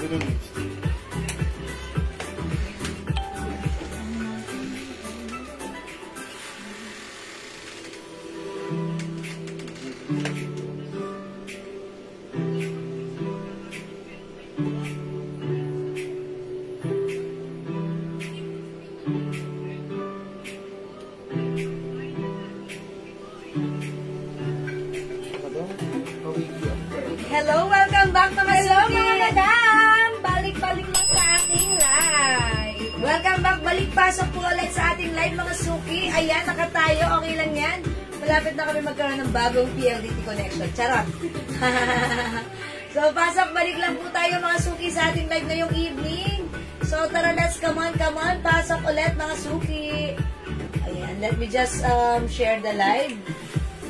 Hello, welcome back mga Hello suki. mga madam! Balik-balik lang sa ating live. Welcome back, balik pasok po ulit sa ating live mga suki. Ayan, nakatayo, okay lang yan. Malapit na kami magkaroon ng bagong PLDT connection. Charot! So, pasok, balik lang po tayo mga suki sa ating live ngayong evening. So, tara, let's come on, pasok ulit mga suki. Ayan, let me just share the live.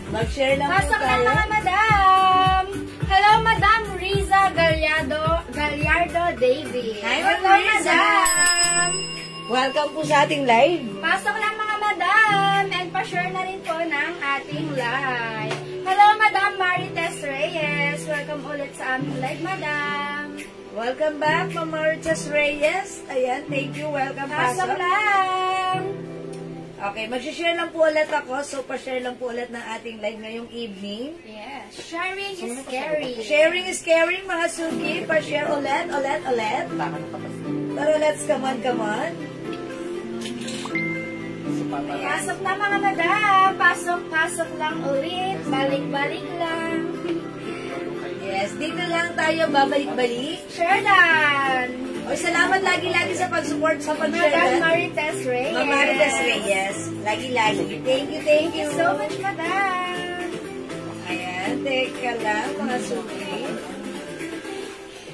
Mag-share lang Pasok po na tayo. mga madam! Hello, Madam Riza Gallardo David. Hi, Hello, Madam Riza. madam! Welcome po sa ating live. Pasok lang mga madam! And pa-share na rin po ng ating live. Hello, Madam Marites Reyes. Welcome ulit sa aming live, madam. Welcome back, Ma'am Marites Reyes. Ayan, thank you. Welcome, Pasok pasok. lang! Okay, mag-share lang po ulit ako. So, pa-share lang po ulit ng ating live ngayong evening. Yes, sharing is scary. Sharing is caring, mga suki. Pa-share ulit. Pero let's come on. Pasok na mga madam. Pasok lang ulit. Balik-balik lang. Yes, dito lang tayo babalik-balik. Share dan. O, salamat lagi-lagi sa pag-support sa pag-share. Madam Marites Reyes. Ma'am Marites Reyes. Lagi-lagi. Thank you. Thank you so much, madam. Ayan, teka lang, mga suki.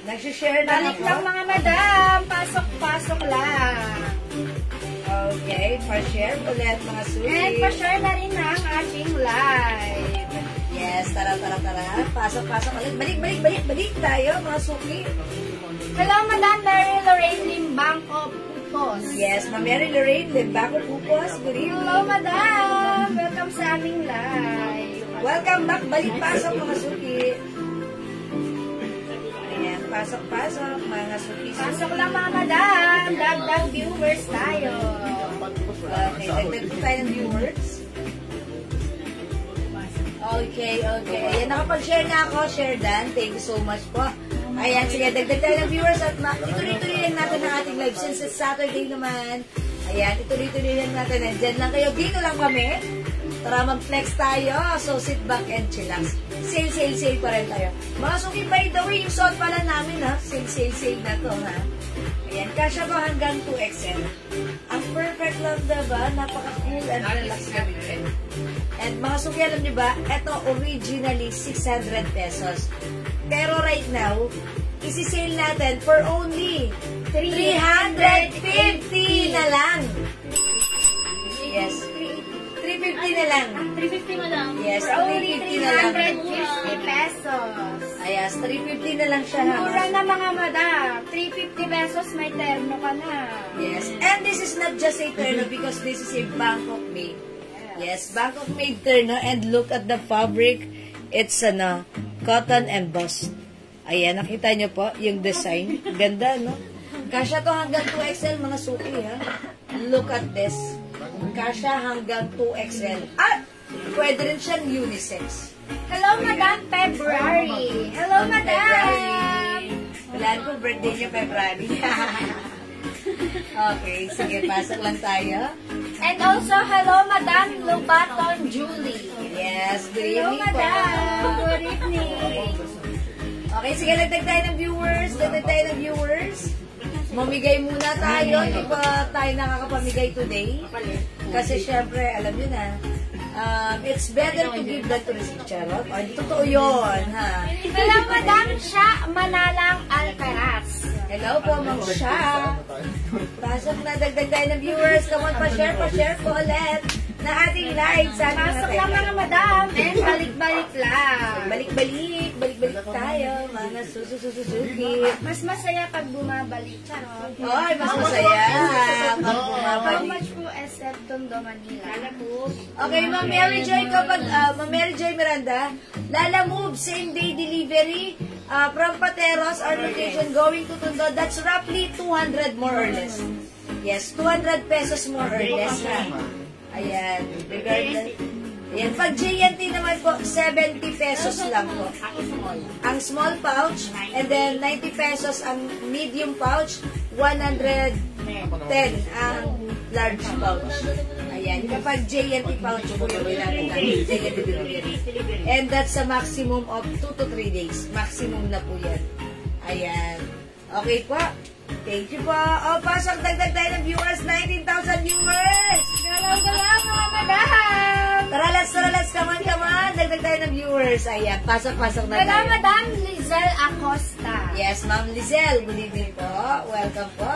Nagsishare na Balik ako. lang mga madam. Pasok lang. Okay, pa-share ulit, mga suki. And pa-share na rin ang ating live. Yes, tara. Pasok ulit. Balik tayo, mga suki. Hello, Madam Mary Lorraine Limbangco Pupos. Yes, Ma'am Mary Lorraine, Limbaco Pupos. Good evening. Hello, madam. Welcome sa aming live. Welcome back. Balik pasok, mga suki. Ayan, pasok, mga suki. Pasok lang mga madam. Dagdag viewers tayo. Okay, dagdag po tayo ng viewers. Okay. Ayan, nakapag-share na ako. Share dan. Thank you so much po. Ayan, sige, dagdag tayo ng viewers at ituloy-tuloy lang natin ang ating live since it's Saturday naman. Ayan, ituloy-tuloy lang natin. Diyan lang kayo. Dito lang kami. Tara, mag-flex tayo. So, sit back and chillax. Sale pa rin tayo. Mga suki, by the way, yung suot pala namin, ha? Sale na to, ha? Ayan, kasya ko hanggang 2XL. Ang perfect lang, diba? Napaka-cool and relax gawin. And mga suki, alam niyo ba, ito originally 600 pesos. Pero right now, isi-sale natin for only 350 na lang. Yes. 350 na lang. 350 madam. Yes, For only 350 na lang. 350 pesos. Ayas, 350 na lang siya. Mura na mga madam. 350 pesos may terno ka na. Yes. And this is not just a terno because this is a Bangkok made. Yes, Bangkok made terno. And look at the fabric. It's cotton embossed. Ayan, nakita nyo po yung design. Ganda, no? Kasya to hanggang 2XL, mga suki, ha? Look at this. Kasya hanggang 2XL. At pwede rin siyang unisex. Hello, Madam February. Hello, Madam. Wala ko, birthday niyo February. Okay, sige, pasok lang tayo. And also, hello, Madam Lubaton Julie. Yes, good Hello, evening po. Madam. Good evening. Okay, sige, dagdag tayo ng viewers. Mamigay muna tayo. Hindi pa tayo nakakapamigay today. Kasi syempre, alam nyo na, it's better to give than to receive. Charot. O, hindi totoo yun, ha? Hello, Madam Sha Manalang Alcaraz. Hello po, Ma'am Sha. Pasok na, dagdag tayo ng viewers. Come on, pa-share po ulit na ating live. Pasok lang mga madam. And balik-balik lang. Balik-balik tayo, mga susususuki. Mas masaya pag bumabalik. Charot. Oy, mas masaya pag How bumabalik. much po except Tondo, Manila? Okay, Ma'am Mary Joy, Ma'am Mary Joy Miranda, Lala Move, same day delivery, From Pateros, our location going to Tondo, that's roughly 200 more or less. Yes, 200 pesos more or less. Ha? Ayan. Regardless. Ayan. Pag JNT naman po, 70 pesos lang po. Ang small pouch, and then 90 pesos ang medium pouch, 110 ang large pouch. Ayan. Kapag JNT pouch po yung JNT delivery. And that's a maximum of 2 to 3 days. Maximum na po yan. Ayan. Okay po. Thank you po. O, pasok, dagdag tayo ng viewers. 19,000 viewers. Galaw-galaw mga madam. Tara, come on. Dagdag tayo ng viewers. Ayan, pasok na tayo. Madam Lizelle Acosta. Yes, Ma'am Lizelle. Good evening po. Welcome po.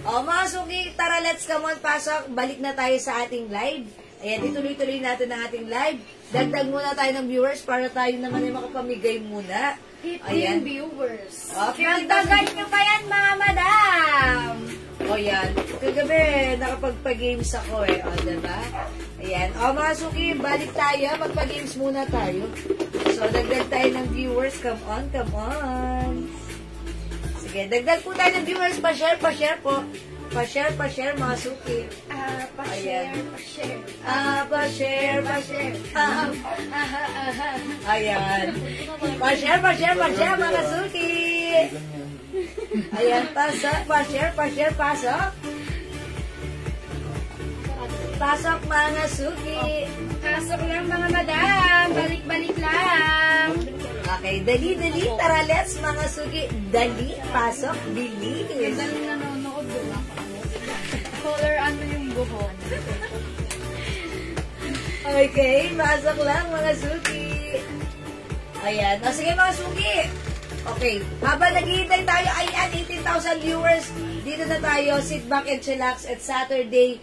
O, mga suki, tara, let's come on, pasok. Balik na tayo sa ating live. Ayan, ituloy-tuloy natin ang ating live. Dagdag muna tayo ng viewers para tayo naman ay makapamigay muna. 15 viewers. Oh, 15,000. Dagdagan nyo pa yan, mga madam. O yan. Kagabi, nakapagpa-games ako eh. O, diba? Ayan. O, mga suki, balik tayo. Magpa-games muna tayo. So, dagdag tayo ng viewers. Come on. Sige, dagdag po tayo ng viewers. Pa-share po. Pa-share, mga suki. Pa-share. Pa-share. Ayan. Pa-share, mga suki. Ayan, pa-share, pasok. Pasok, mga suki. Pasok lang, mga madam. Balik-balik lang. Okay, dali. Tara, let's, mga suki. Dali, pasok, bilis. Daling nanonood doon ako. Color ano yung buhok. Okay, pasok lang, mga suki. Ayan. O, sige, mga suki. Okay, habang naghihintay tayo, ayan, 18,000 viewers. Dito na tayo, sit back and chillax at Saturday.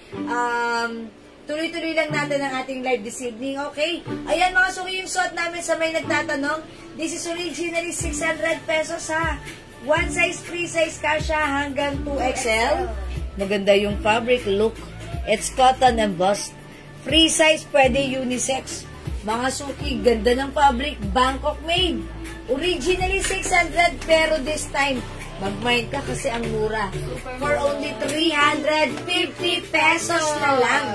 Tuloy-tuloy lang natin ang ating live this evening, okay? Ayan, mga suki, yung suot namin sa may nagtatanong. This is originally 600 pesos, ha? One size, free size kasha hanggang 2XL. Maganda yung fabric look. It's cotton embossed. Free size, pwede unisex. Mga suki, ganda ng fabric. Bangkok made. Originally 600, pero this time, mag-mind ka kasi ang mura. For only 350 pesos na lang.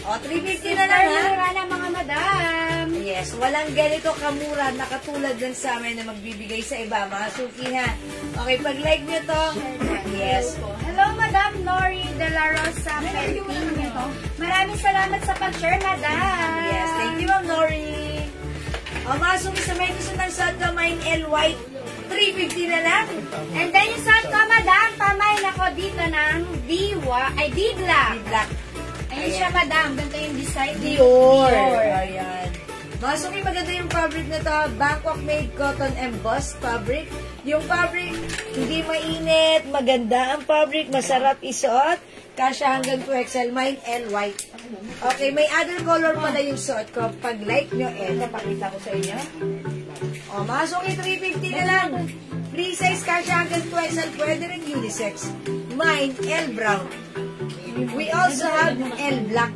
O, 350 na lang, ha? Mura na, mga madam. Yes, walang ganito kamura na katulad ng sa amin na magbibigay sa iba, mga suki, ha? Okay, pag-like nyo to. Yes. Hello, Madam Nori De La Rosa Pelpino. Maraming salamat sa pag-share, madam. Yes, thank you, Ma'am Nori. O, mga suki, sa may gusto ng suot ko, mine L white, 350 na lang. And then yung suot ko, madam, pamain ako dito ng D-Black. D-Black. Ayun siya, madam. Ganito yung design. Dior. Ayan. Mga suki, maganda yung fabric na to. Bangkok made cotton embossed fabric. Yung fabric, hindi mainit. Maganda ang fabric. Masarap isuot. Kasya hanggang 2XL. Mine L white. Okay, may other color pala yung suot ko. Pag like nyo, napakita ko sa inyo. O, mga suki, 350 na lang. Free size kasya hanggang 2XL. Pwede rin unisex. Mine L brown. We also have L black.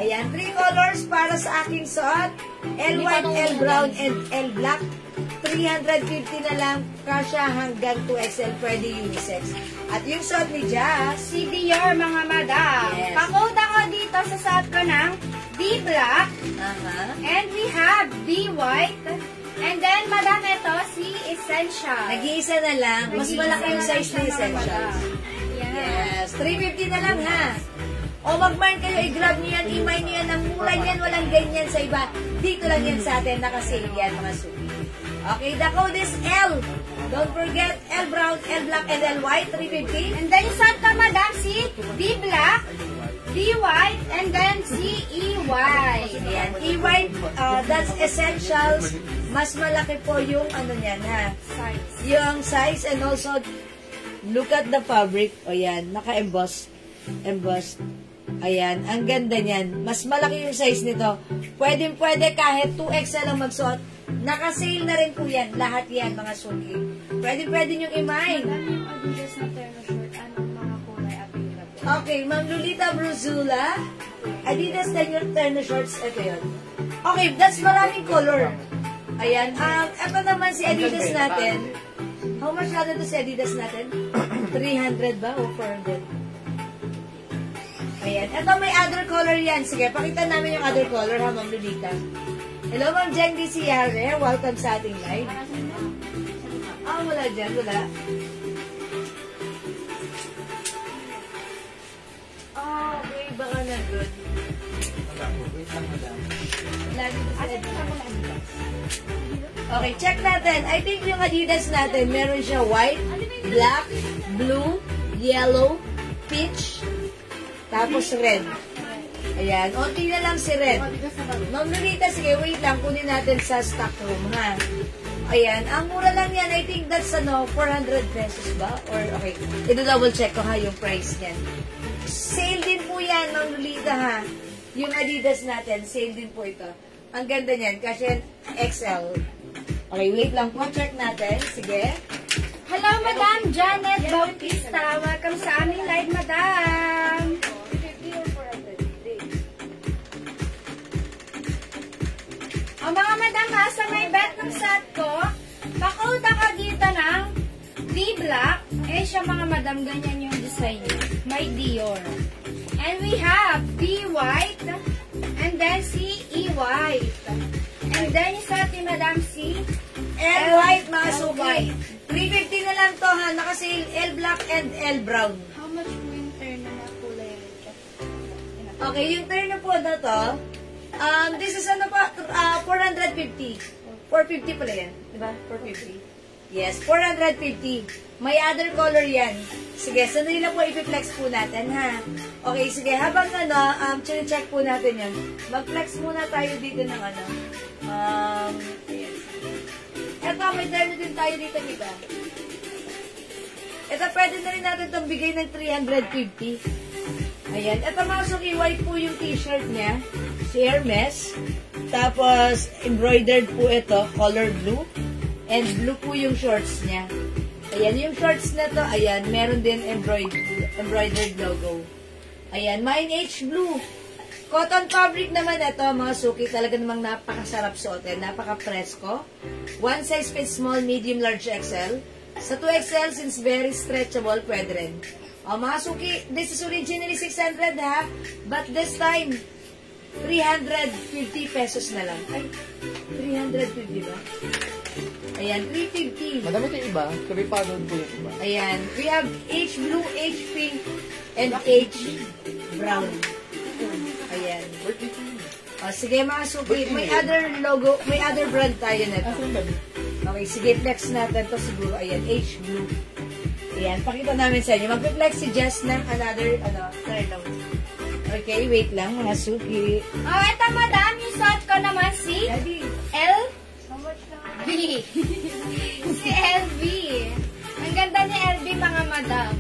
Ayan, 3 colors para sa aking suot. L white, L brown, and L black. 350 na lang. Kasya hanggang 2XL. Pwede unisex. At yung suot ni Jazz, Si Dior, mga madam. Yes. Pakota ko dito sa suot ko ng D-Black. And we have D-White. And then, madam, ito, si Essential. nag-iisa na lang. Mas malaki yung size ni Essentials. Yes. Yes, 350 na lang, ha? O mag-mind kayo, i-grab nyo yan, i-mine nyo yan, ang mura yan, walang ganyan sa iba. Dito lang yan sa atin, nakasale yan, mga suki. Okay, the code is L. Don't forget, L brown, L black, and L white, 350. And then, yung suot ko, madam, si D-Black, D-White, and then si E-White. Ayan, E-white, that's Essentials. Mas malaki po yung ano niyan, ha? Size. Yung size, and also, look at the fabric. O yan, naka-emboss. Embossed. Ayan, ang ganda niyan. Mas malaki yung size nito. Pwede kahit 2XL ang magsuot. Naka-sale na rin po yan. Lahat yan, mga suki. Pwede nyo i-mine. Madam, yung Adidas na terno shirt, anong mga kulay available? Okay, Ma'am Lolita Bruzula. Adidas terno shorts. Ito yun. Okay, that's maraming color. Ayan. Ito naman si Adidas natin. How much natin to si Adidas natin? 300 ba o 400? Ayan. Ito may other color yan. Sige, pakita namin yung other color ha, Ma'am Lolita. Hello, Ma'am Jen D. Ciare. Welcome sa ating live. Wala dyan. Wala. Okay. Baka na good. Okay, check natin. I think yung Adidas natin, meron siya white, black, blue, yellow, peach, tapos red. Ayan. Onti na lang si red. Ma'am Lolita, sige, wait lang. Kunin natin sa stock room, ha? Ayan. Ang mura lang yan. I think that's, 400 pesos ba? Or, okay. Ito double check ko, ha, yung price niyan. Sale din po yan, Ma'am Lolita, ha? Yung Adidas natin, sale din po ito. Ang ganda niyan, kasi XL. Okay, wait lang po. Check natin. Sige. Hello, Madam Janet Bautista. Welcome sa aming live, Madam. O mga Madam, ha, sa may bet ng set ko, pakuta ka dito ng D-Black. Siya mga Madam, ganyan yung design niya. May Dior. And we have B-White, and then C-E-White. And then yung sa ating Madam C, L-White, mga suki. 350 na lang to, ha? Naka-sale L-Black and L-Brown. how much winter na kulay red? Okay, yung turn na po na to, this is 450. 450 pala yan. Diba? 450. Yes, 450. May other color yan. Sige, sandali lang po, ipiflex po natin, ha? Okay, sige, habang check po natin yan. Mag-flex muna tayo dito ng ayan. Eto, may turn din tayo dito, diba? Ito, pwede na rin natin itong bigay ng 350. Ayan. Ito, mga suki, white po yung t-shirt niya. Si Hermes. Tapos, embroidered po ito, color blue. And blue po yung shorts niya. Ayan, yung shorts na to, ayan, meron din embroidered logo. Ayan, mine H blue. Cotton fabric naman ito, mga suki, talaga namang napakasarap suotin, napaka-presko. One size fits small, medium, large, XL. Sa 2XL, since very stretchable, pwede rin. O, mga suki, this is originally 600 ha, but this time, 350 pesos na lang. Ay, 350 ba? Ayan, 350. Madami ito yung iba. Sabi pa doon po yung iba. Ayan, we have H blue, H pink, and H brown. Ayan. O, sige mga suki, may other logo, may other brand tayo na ito. Okay, sige, flex natin to siguro. Ayan, H blue. Ayan, pakita namin sa inyo. Mag-flex si Jess ng another, turn. Okay, wait lang mga suki. Oh, ito Madam, yung suot ko naman si L B. Si LB. Ang ganda ni LB, mga Madam.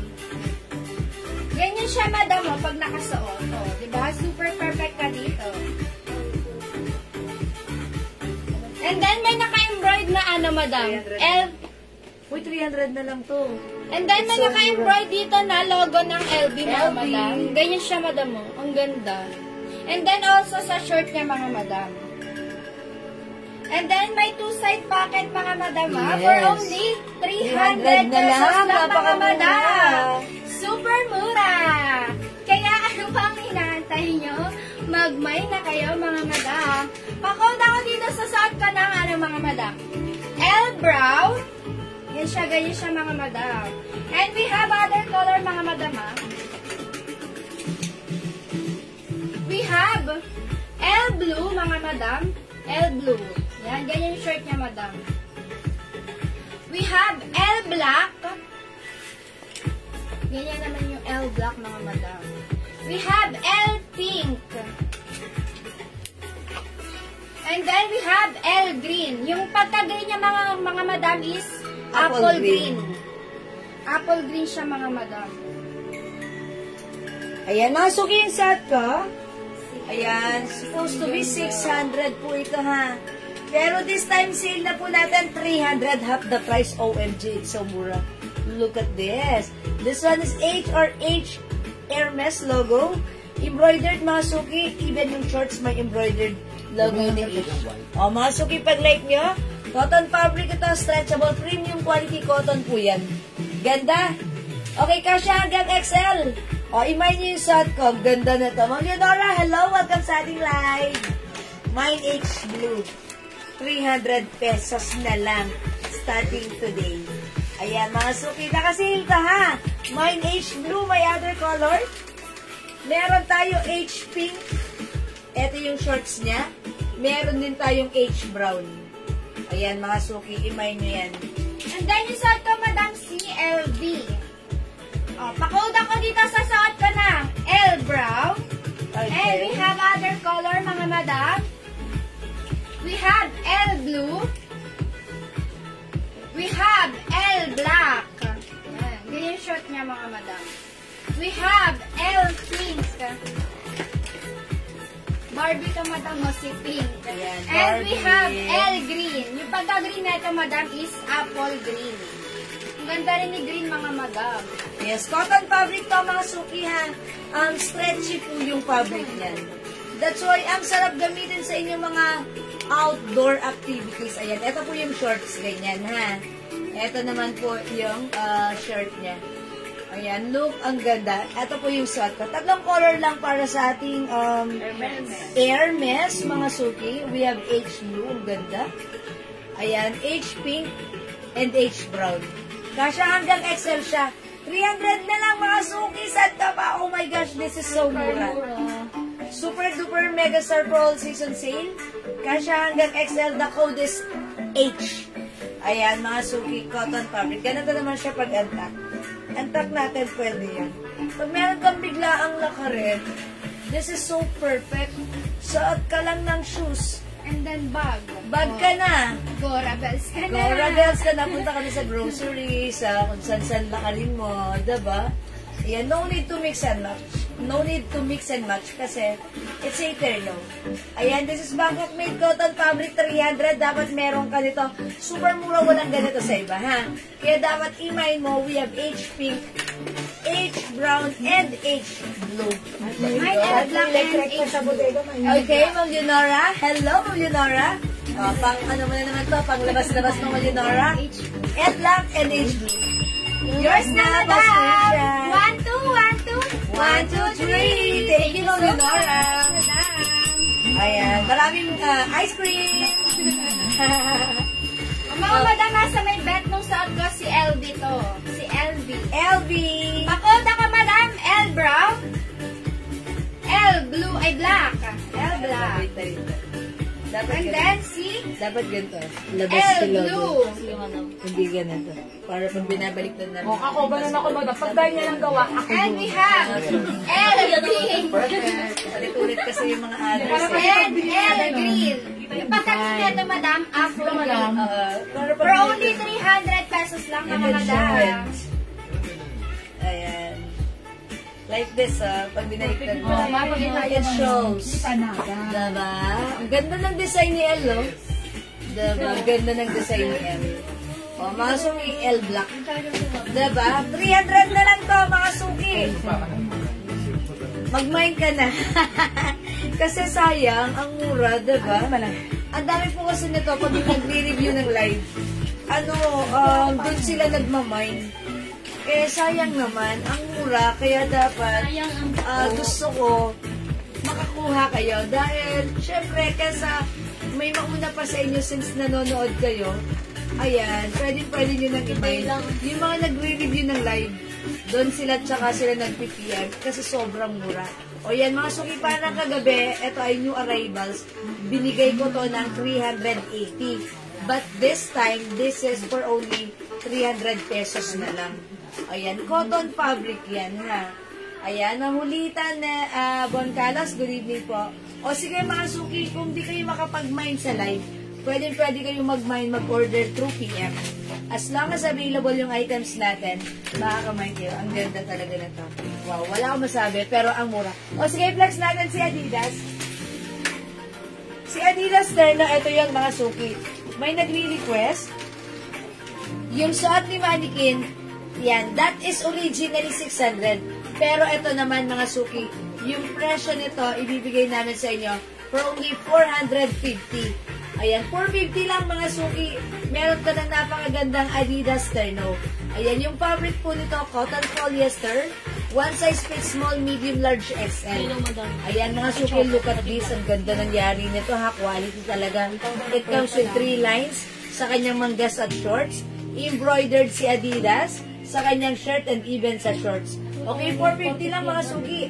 Ganyan siya, Madam, pag nakasuot. Oh, diba? Super perfect ka dito. And then, may naka-embroid na Madam. L. Uy, 300 na lang to. And then, may naka-embroid dito na logo ng LB, mga Madam. Ganyan siya, Madam, oh. Ang ganda. And then, also sa shirt niya, mga Madam. And then, may two-side pocket, mga Madam, yes. For only 300 pesos lang, mga Madam. Super mura. Kaya, ano pang inaantay nyo? Magmay na kayo, mga Madam. Pakod ako dito sa suot ko ng, mga Madam. L-brown. Yan siya, ganyan siya, mga Madam. And we have other color, mga Madam, We have L-blue, mga Madam. L-blue. Yan, ganyan yung shirt niya, Madam. We have L-black. Ganyan naman yung L-black, mga Madam. We have L-pink. And then we have L-green. Yung pagka-green niya, mga Madam, is apple green. Apple green siya, mga Madam. Ayan, mga suki yung set ko. Ayan, supposed to be 600 po ito, ha. Pero this time, sale na po natin, 300, half the price. OMG, it's so mura. Look at this. This one is H or H Hermes logo. Embroidered, mga suki. Even yung shorts may embroidered Logo ni H. O, mga suki, pag-like nyo, cotton fabric ito, stretchable, premium quality cotton po yan. Ganda. Okay, kasya hanggang XL. O, imay nyo yung suot ko. Ganda na to. Ma'am Leonora, hello. Welcome sa ating live. Mine H Blue. 300 pesos na lang. Starting today. Ayan, mga suki. Nakasale ka, ha? Mine H Blue. May other color? Meron tayo H Pink. Ito yung shorts niya. Meron din tayong H Brown. Ayan, mga suki. Imay nyo yan. And then yung suot ko, Madam CLB. O, pakode ako dito sa suot ko na L Brown. Okay. And we have other color, mga madam. We have L Blue. We have L Black. Ayan, ganyan yung short niya, mga madam. We have L Pink. Barbie to, madam, mo si Pink. Ayan, And we Barbie. have L Green. Yung pagka-green na ito, madam, is apple green. Ang ganda rin ni green, mga madam. Yes, cotton fabric to, mga suki, ha. Stretchy po yung fabric niyan. That's why ang sarap gamitin sa inyong mga outdoor activities. Ayan, ito po yung shorts, ganyan, ha. Ito naman po yung shirt niya. Ayan, look, ang ganda. Ito po yung suot ko. Tatlong color lang para sa ating Hermes, mga suki. We have H blue, ang ganda. Ayan, H pink, and H brown. Kasya hanggang XL siya. 300 na lang, mga suki. Sad ka ba? Oh my gosh, this is so mura. Super duper mega star for all season sale. Kasya hanggang XL, the code is H. Ayan, mga suki, cotton fabric. Ganito naman siya pag antak. Antak natin, pwede yan. Pag meron kang bigla ang lakarin, this is so perfect. Suot ka lang ng shoes. And then bag. Bag ka na. Go Rebels ka na. Go Rebels ka na. Punta ka na sa grocery, sa kung saan lakarin mo. Diba? Ayan, no need to mix and match. No need to mix and match kasi it's eternal. Ayan, this is Bangkok made cotton fabric 300. Dapat meron ka nito. Super mura, walang ganito sa iba, ha? Kaya dapat i-mind mo, we have H pink, H brown, and H blue. Mine L black and H blue. Okay, Ma'am Leonora. Hello, Ma'am Leonora. Pang ano mo na naman to, pang labas-labas ng Ma'am Leonora. L black and H blue. Yours na, madam. 1, 2, 1, 2. 1, 2, 3. Thank you, Ma'am Leonora. Madam. Ayan, maraming ice cream. Ang mga madam, nasa may bet nung suot ko si LB to. Si LB. LV. Pakode ako, madam. L brown. L blue ay black. L black. Wait, wait, wait. Dapat And ganito. then si Dapat ganito. L blue. Hindi ganito. Para pag binabalik na namin. Ako, ganun ako, madam. Pag dahil niya lang gawa, ako. And we have L pink. Ulit-ulit kasi yung mga others. And L green. Yung pagkakas nito, madam, afro green. Para For only 300 pesos lang, mga madam. Ayan. Like this, pag binaliktad mo. mapag-ina It shows. Panaga. Diba? Ang ganda ng design ni L, no? Diba? Ang ganda ng design ni L. O, mga suki, L black. Diba? 300 na lang to, mga suki. Mag-mind ka na. Kasi sayang, ang mura, diba? Ang dami po kasi nito, pag nagre-review ng live, doon sila nagmamind. Eh, sayang naman, ang mura, kaya dapat gusto ko makakuha kayo. Dahil, syempre, kesa may mauna pa sa inyo since nanonood kayo, ayan, pwede nyo nang i-buy. Yung mga nagre-review ng live, doon sila tsaka sila nag-PM kasi sobrang mura. O yan, mga suki pa ng kagabi, ito ay new arrivals. Binigay ko to ng 380. But this time, this is for only 300 pesos na lang. Ayan, cotton fabric yan, ha. Ayan, mamulitan na Bon Calas, good evening po. O sige mga suki, kung di kayo makapag-mine sa live, pwede kayo mag-mine, mag-order through PM. As long as available yung items natin, makaka-mine kayo. Ang ganda talaga na to. Wow, wala akong masabi, pero ang mura. O sige, flex natin si Adidas. Si Adidas Terno, ito yung mga suki. May nagre-request. Yung suot ni Mannequin, yan, that is originally 600. Pero ito naman mga suki, yung presyo nito, ibibigay namin sa inyo for only 450. Ayan, 450 lang mga suki. Meron ka ng napakagandang Adidas terno. Ayan, yung fabric po nito, cotton polyester. One size fits small, medium, large, XL. Ayan mga suki, look at this. Ang ganda ng yari nito ha. Quality talaga. It comes with 3 lines sa kanyang manggas at shorts. Embroidered si Adidas sa kanyang shirt and even sa shorts. Okay, 450 lang mga suki.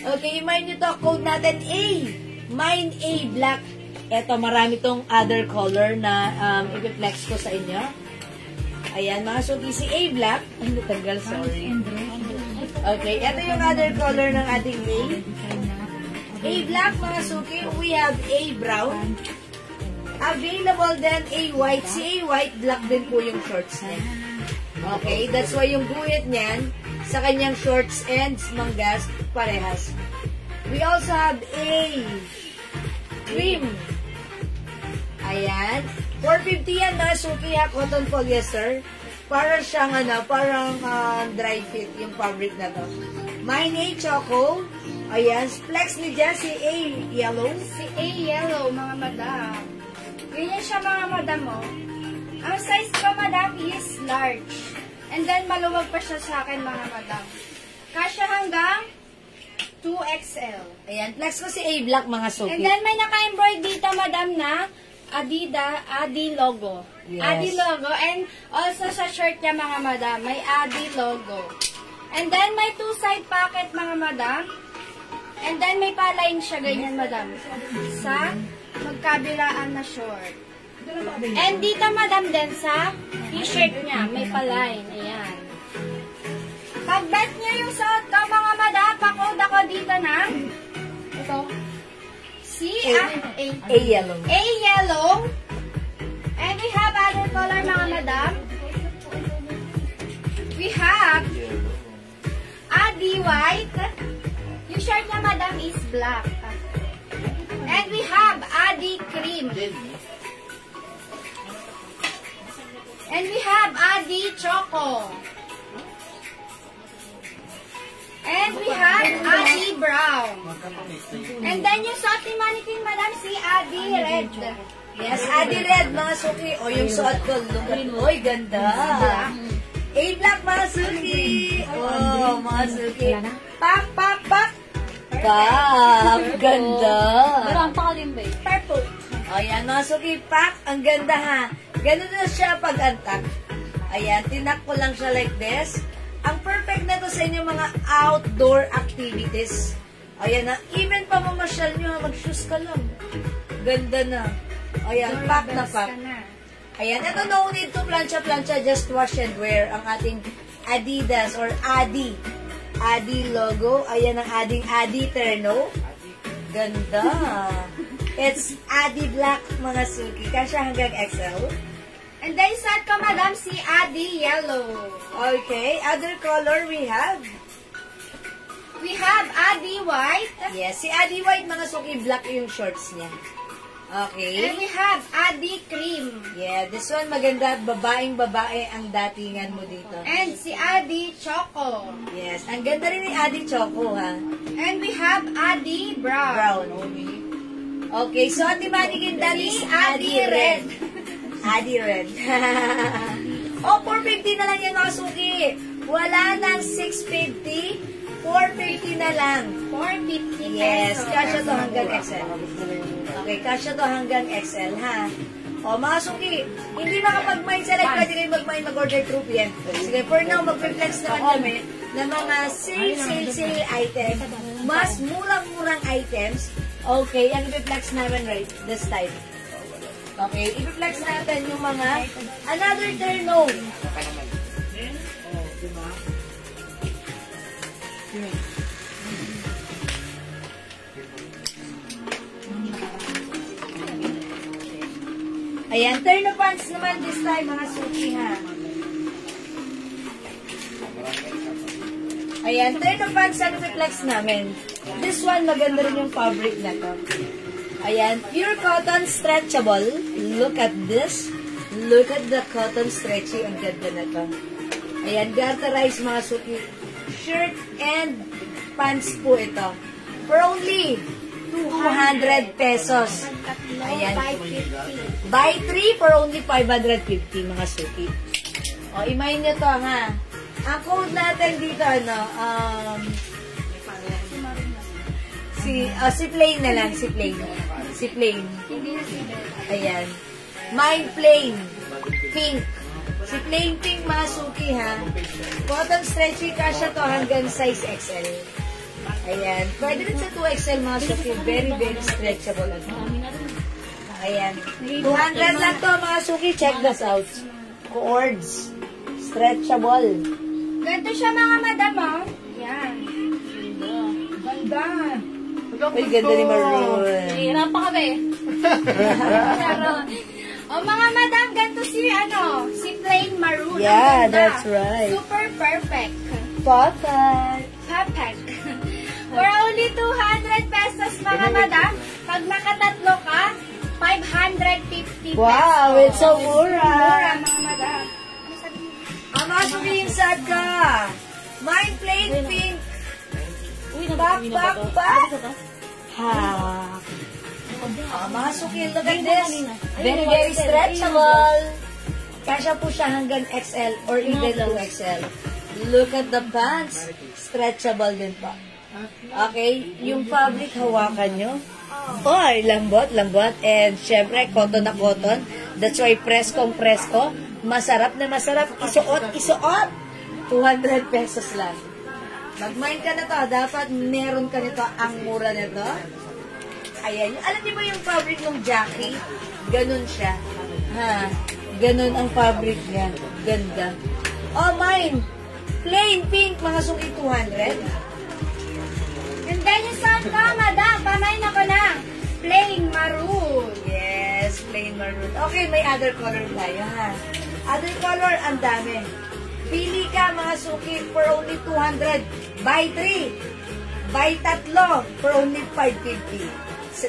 Okay, mind nyo to. Code natin A. Mine A Black. Eto, marami tong other color na i-flex ko sa inyo. Ayan, mga suki, si A Black. Ay, natanggal, sorry. Okay, eto yung other color ng ating A. A Black, mga suki. We have A Brown. Available din A White. Si A White, black din po yung shorts niya. Okay, that's why yung guhit niyan sa kanyang shorts and manggas, parehas. We also have A Cream. Ayan. 450 yan na suki ha, cotton polyester. Parang siyang parang dry fit yung fabric na to. Mine A Choco. Ayan. Flex ni dyan si A Yellow. Si A Yellow, mga madam. Ganyan siya mga madam mo. Ang size ko madam is large. And then maluwag pa siya sa akin mga madam. Kasya hanggang 2XL. Ayan. Flex ko si A Black mga suki. And then may naka-embroid dito madam na Adi logo. Yes. Adi logo. And also sa shirt niya mga madam, may Adi logo. And then may 2 side pocket mga madam. And then may pa-line siya ganyan madam. Sa magkabilaan na short. And dito madam din sa t-shirt niya, may pa-line. Ayan. Pag bet niyo yung suot ko mga madam, pakod ako dito ng ito. A Yellow. A Yellow. And we have other color mga madam. We have Adi White. Yung shirt niya madam is black. And we have Adi Cream. And we have Adi Choco. And we have Adi Brown. And then yung suot ni Mannequin madam si Adi Red. Yes, Adi Red mga suki. O yung suot ko. Look at, oy, ganda. A Black mga suki. Oh, mga suki. Pak, pak, pak. Pak. Ganda. Purple. O yan mga suki. Pak. Ang ganda ha. Ganun na siya pag antak. Ayan, tinak ko lang siya like this. Ang perfect na to sa inyo mga outdoor activities. Ayan na, even pa mamasyal nyo, mag-shoes ka lang. Ganda na. Ayan, pack na pack. Ayan, ito no need to plancha-plancha, just wash and wear ang ating Adidas or Adi. Adi logo. Ayan ang ading Adi terno. Ganda. It's Adi Black mga suki. Kasya hanggang XL. And then suot ko madam si Adi Yellow. Okay, other color we have. We have Adi White. Yes, si Adi White mga suki, black yung shorts niya. And Okay. we have Adi Cream. Yeah, this one maganda. Babaeng babae ang datingan mo dito. And si Adi Choco. Yes, ang ganda rin ni Adi Choco ha. And we have Adi Brown. Brown. Okay, so Ate Mannequin, that is Adi Red. Adi Red. Oh, 450 na lang yan mga suki. Wala nang 650. 450 na lang. 450 Yes, pesos. kasya to hanggang XL. Okay, kasya to hanggang XL, ha? O, mga suki, hindi makapag-mind select, pwede kayo mag-mind mag-order through PM. Sige, for now, mag-flex naman kami ng mga sale item. Mas murang-murang items. Okay, ang i-flex namin right this time. Okay, i-flex natin yung mga another terno. Ayan, terno pants naman this time, mga suki, ha? Ayan, terno pants ang i-flex namin. This one, maganda rin yung fabric na to. Ayan, pure cotton stretchable. Look at this. Look at the cotton stretchy. Ang ganda na to. Ayan, garterized mga suki. Shirt and pants po ito. For only 200 pesos. Tatlo, Ayan. 550. Buy 3 for only 550 mga suki. O, imayin nyo to ha. Ang code natin dito, si Plain na lang, si Plain. Si Plain. Hindi na sila. Ayan. Mine Plain. Pink. Si Plain Pink, mga suki ha. Cotton stretchy kasha to hanggang size XL. Ayan. Pwede rin sa 2XL mga suki. Very, very stretchable. Ayan. 200 lang to mga suki. Check this out. Cords. Stretchable. Ganito siya mga madam, oh. Yan. Ganda. Uy, ganda ni Maroon. Hirap pa kami. Sharon. O mga madam, ganito si plain maroon. Ang Yeah, ganda. that's right. Super perfect. Perfect. Perfect. For only 200 pesos mga madam, pag nakatatlo ka, 550 pesos. Wow, it's so mura. Mura mga madam. Ang mga suki sad ka. Mine Plain Pink. Back. Ha. Mga suki, look at this. Very, very stretchable. Kasya po siya hanggang XL or even 2XL. Look at the pants. Stretchable din pa. Okay, yung fabric hawakan nyo. Oy, lambot. And syempre, cotton na cotton. That's why preskong presko. Masarap na masarap. Isuot. 200 pesos lang. Mag-mind ka na to. Dapat meron ka nito. Ang mura nito. Ayan. Alam niyo ba yung fabric ng Jackie? Ganun siya. Ha? Ganun ang fabric niya. Ganda. Oh, mine. Plain pink. Mga suki 200. And then yung sound ko, madam, pamain ako ng plain maroon. Yes, plain maroon. Okay, may other color tayo, ha? Other color, ang dami. Pili ka, mga suki, for only 200. Buy 3. Buy 3 for only 550.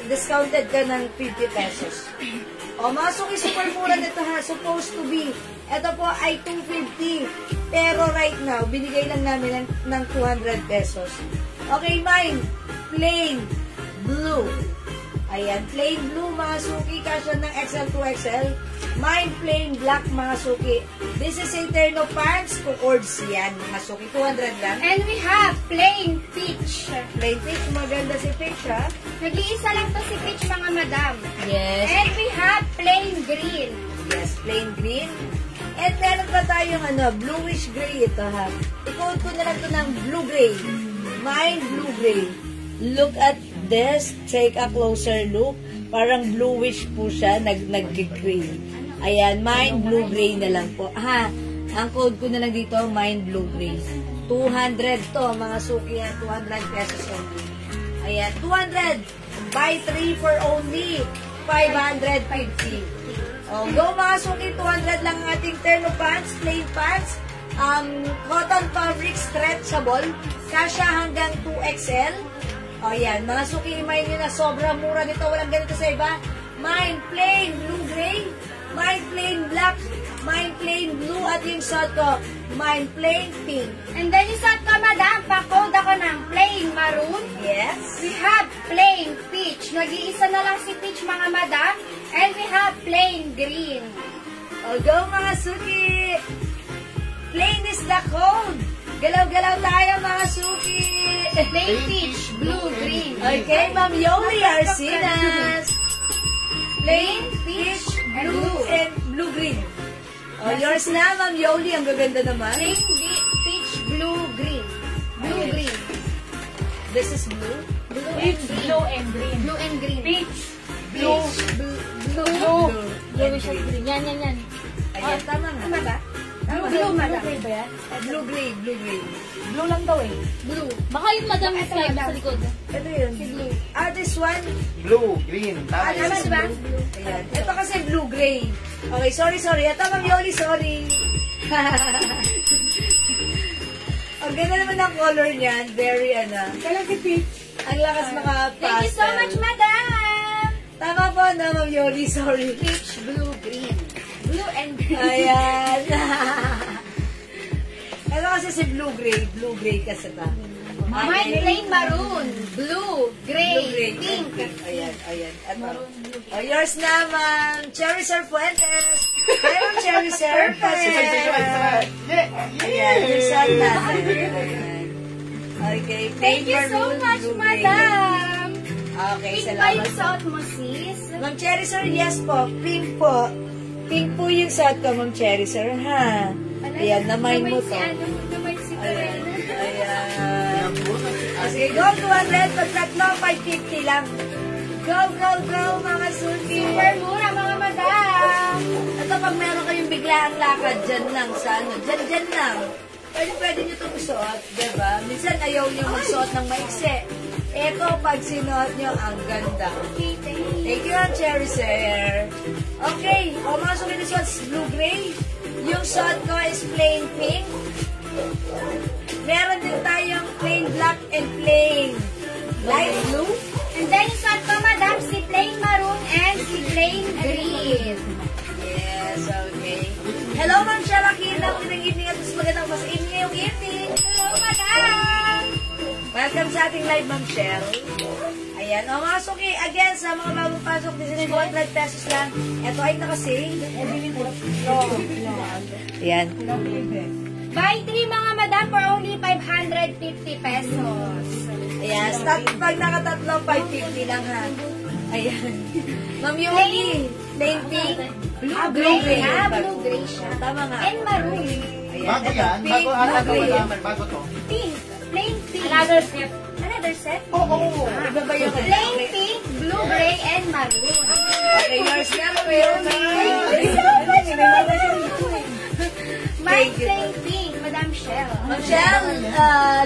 Discounted ka ng 50 pesos. O, mga suki, super mura nito, ha? Supposed to be. Ito po ay 250. Pero right now, binigay lang namin ng 200 pesos. Okay, mine. Plain blue. Ayan, plain blue, mga suki. Kasya ng XL to XL. Mine plain black, mga suki. This is a terno pants. Cords yan, mga suki. 200 lang. And we have plain peach. Plain peach, maganda si peach, ha? Nag-iisa lang to si peach, mga madam. Yes. And we have plain green. Yes, plain green. And meron pa tayong bluish gray ito, ha? I-code ko na lang ito ng blue-gray. Mine blue-gray. Look at this. Take a closer look. Parang bluish po siya, nag-gray. Ayan, mine blue-gray na lang po. Ha, ang code ko na lang dito, mine blue-gray. 200 to, mga suki yan. 200 pesos only. Ayan, 200. Buy 3 for only 550. Oh, go mga suki, 200 lang ang ating terno pants, plain pants. Cotton fabric stretchable. Kasya hanggang 2XL. O yan, mga suki, imayin nyo na sobrang mura nito. Walang ganito sa iba. Mine plain blue-gray. Mine plain black. Mine plain blue. At yung suot ko, mine plain pink. And then yung suot ko, madam, pa-code ako ng plain maroon. Yes. We have plain peach. Nag-iisa na lang si peach, mga madam. And we have plain green. O go mga suki. Plain is the code. Galaw-galaw tayo mga suki. Plain peach, blue, green. Okay, Ma'am Yoli Arcinas. Plain peach, blue, and blue-green. O, yours na, Ma'am Yoli. Ang gaganda naman. Plain peach, blue, green. Blue, green. This is blue. Peach, blue, and green. Blue and green. Peach, Blue. Blue. bluish at green. Yan. Ayan, tama nga. Tama ba? Tama. Blue, madam. Blue ba yan? Blue-gray, blue-gray. Blue lang daw eh. Blue. Baka yung madam is Ito, madam. sa likod. Ito yun. Blue. This one. Blue, green, Tama, tayo. diba? Ayan. Ito kasi blue-gray. Okay, sorry. Ito, Ma'am Yoli, sorry. Ang ganda naman ng color niyan. Very, Kailan si Peach? ang lakas makapastel. Thank you so much, madam. Tama po na, Ma'am Yoli, sorry. Peach, blue, green. Blue and green. Ayan. Ito kasi si blue-gray. Blue-gray kasi ta. May plain maroon, blue, gray, pink. Ayan. Ito. Oh, yours na, Ma'am Cherry Sir Fuentes. Hi, Ma'am Cherry Sir Fuentes. Ayan, yung suot natin. Ayan. Okay, Thank you so maroon, much, blue, gray. madam. Okay, Pink ba salamat. yung suot mo, sis? Ma'am Cherry Sir, yes po. Pink po. Pink po yung suot ko, Ma'am Cherry Sir, ha? Ayan, na-mind mo to. Namay si Ayan. Karena. Ayan. Sige, go 200. Pag tatlo, 550 lang. Go, mga suki. Super mura, mga madam. Ito, pag meron kayong biglaang lakad, dyan lang sa ano. Dyan lang. Pwede nyo itong suot, diba? Minsan ayaw nyo magsuot ng maiksi. Ito, pag sinuot nyo, ang ganda. Okay, Thank you, Ma'am Cherry Sir. Okay, o mga suki ni suot, blue-gray. Yung suot ko is plain pink. Meron din tayong plain black and plain light blue. And then yung suot ko, madam, si plain maroon and si plain green. Yes, okay. Hello, Ma'am Shalakina. Magandang evening at mas magandang mas evening ngayong evening. Hello, madam. Welcome sa ating live, Ma'am Shell. Ayan. O mga suki, again, sa mga bagong pasok, this is 200 pesos lang. Ito ay nakasing. Ayan. Buy 3, mga madam, for only 550 pesos. Ayan. Pag nakatatlo, 550 lang ha. Ayan. Ma'am Yuli, plain pink, blue gray. Blue gray siya. Tama nga. And maroon. Ayan. Bago Ito, yan. pink, Bago blue gray. bago to. Pink. Plain pink. Another set? Oo. Iba ba yung Plain pink, blue gray, and maroon. Okay, yours na, Ma'am Yuli. My plain pink, Madam Shell. Ma'am Shell,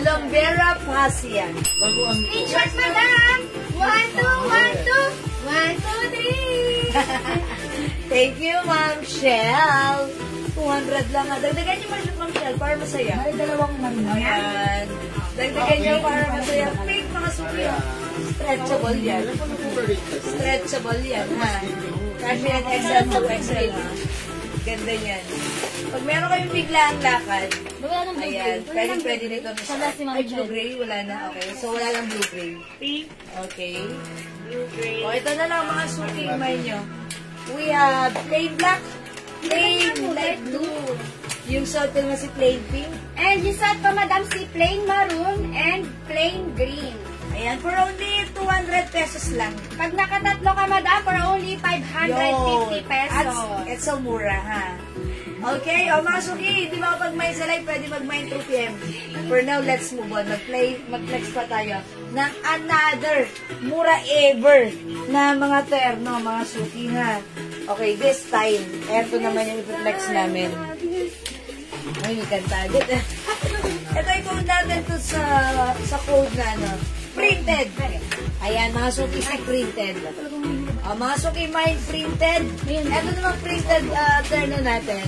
Lombera Pasian. Bago ang... Screenshot, madam! 1, 2, 1, 2. 1, 2, 3. Thank you, Ma'am Shell. 200 lang ha. Dagdagan niyo man Ma'am Shell para masaya. May dalawang naman. Ayan. Dagdagan niyo para masaya. Pink, mga suki. Stretchable yan. Stretchable yan, ha? Kasi yan, XL to XL, ha? Ganda yan. Pag meron kayong biglaan lakad, Wala nang blue ayan, gray. pwede nito. Wala si Ma'am Ay, blue Shell. gray, wala na. Okay, so wala lang blue gray. Pink. Okay. Blue gray. O, ito na lang mga suki, imay nyo. We have plain black, plain light blue. Yung suot ko naman si plain pink. And yung suot ko, madam, si plain maroon and plain green. Ayan, for only 200 pesos lang. Pag nakatatlo ka, madam, for only 550 pesos. It's so mura, ha? Okay, o mga suki, di ba pag may salay, pwede mag-mine 2 p.m. For now, let's move on. Mag-flex pa tayo ng another mura ever na mga terno, mga suki, ha? Okay, this time, eto naman yung flex namin. Ay, may kanta agad. Ito i-code natin to sa code na, no? Printed. Ayan, mga suki si printed. Mga suki, mine printed. Ito naman printed terno natin.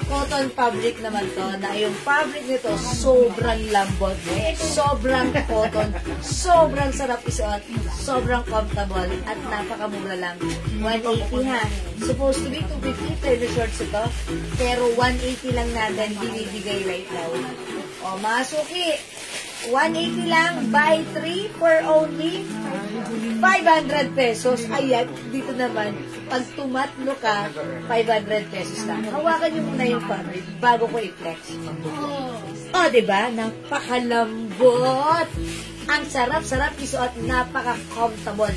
Cotton fabric naman to, na yung fabric nito sobrang lambot, sobrang cotton, sobrang sarap isuot, sobrang comfortable, at napakamura lang. 180 ha. Supposed to be 250 terno shorts ito, pero 180 lang natin binibigay right now. O, mga suki, 180 lang, buy 3 for only 500 pesos. Ayan, dito naman, pag tumatlo ka, 500 pesos lang. Hawakan niyo muna yung fabric bago ko i-flex. O, diba? Napakalambot. Ang sarap-sarap isuot, napaka-comfortable.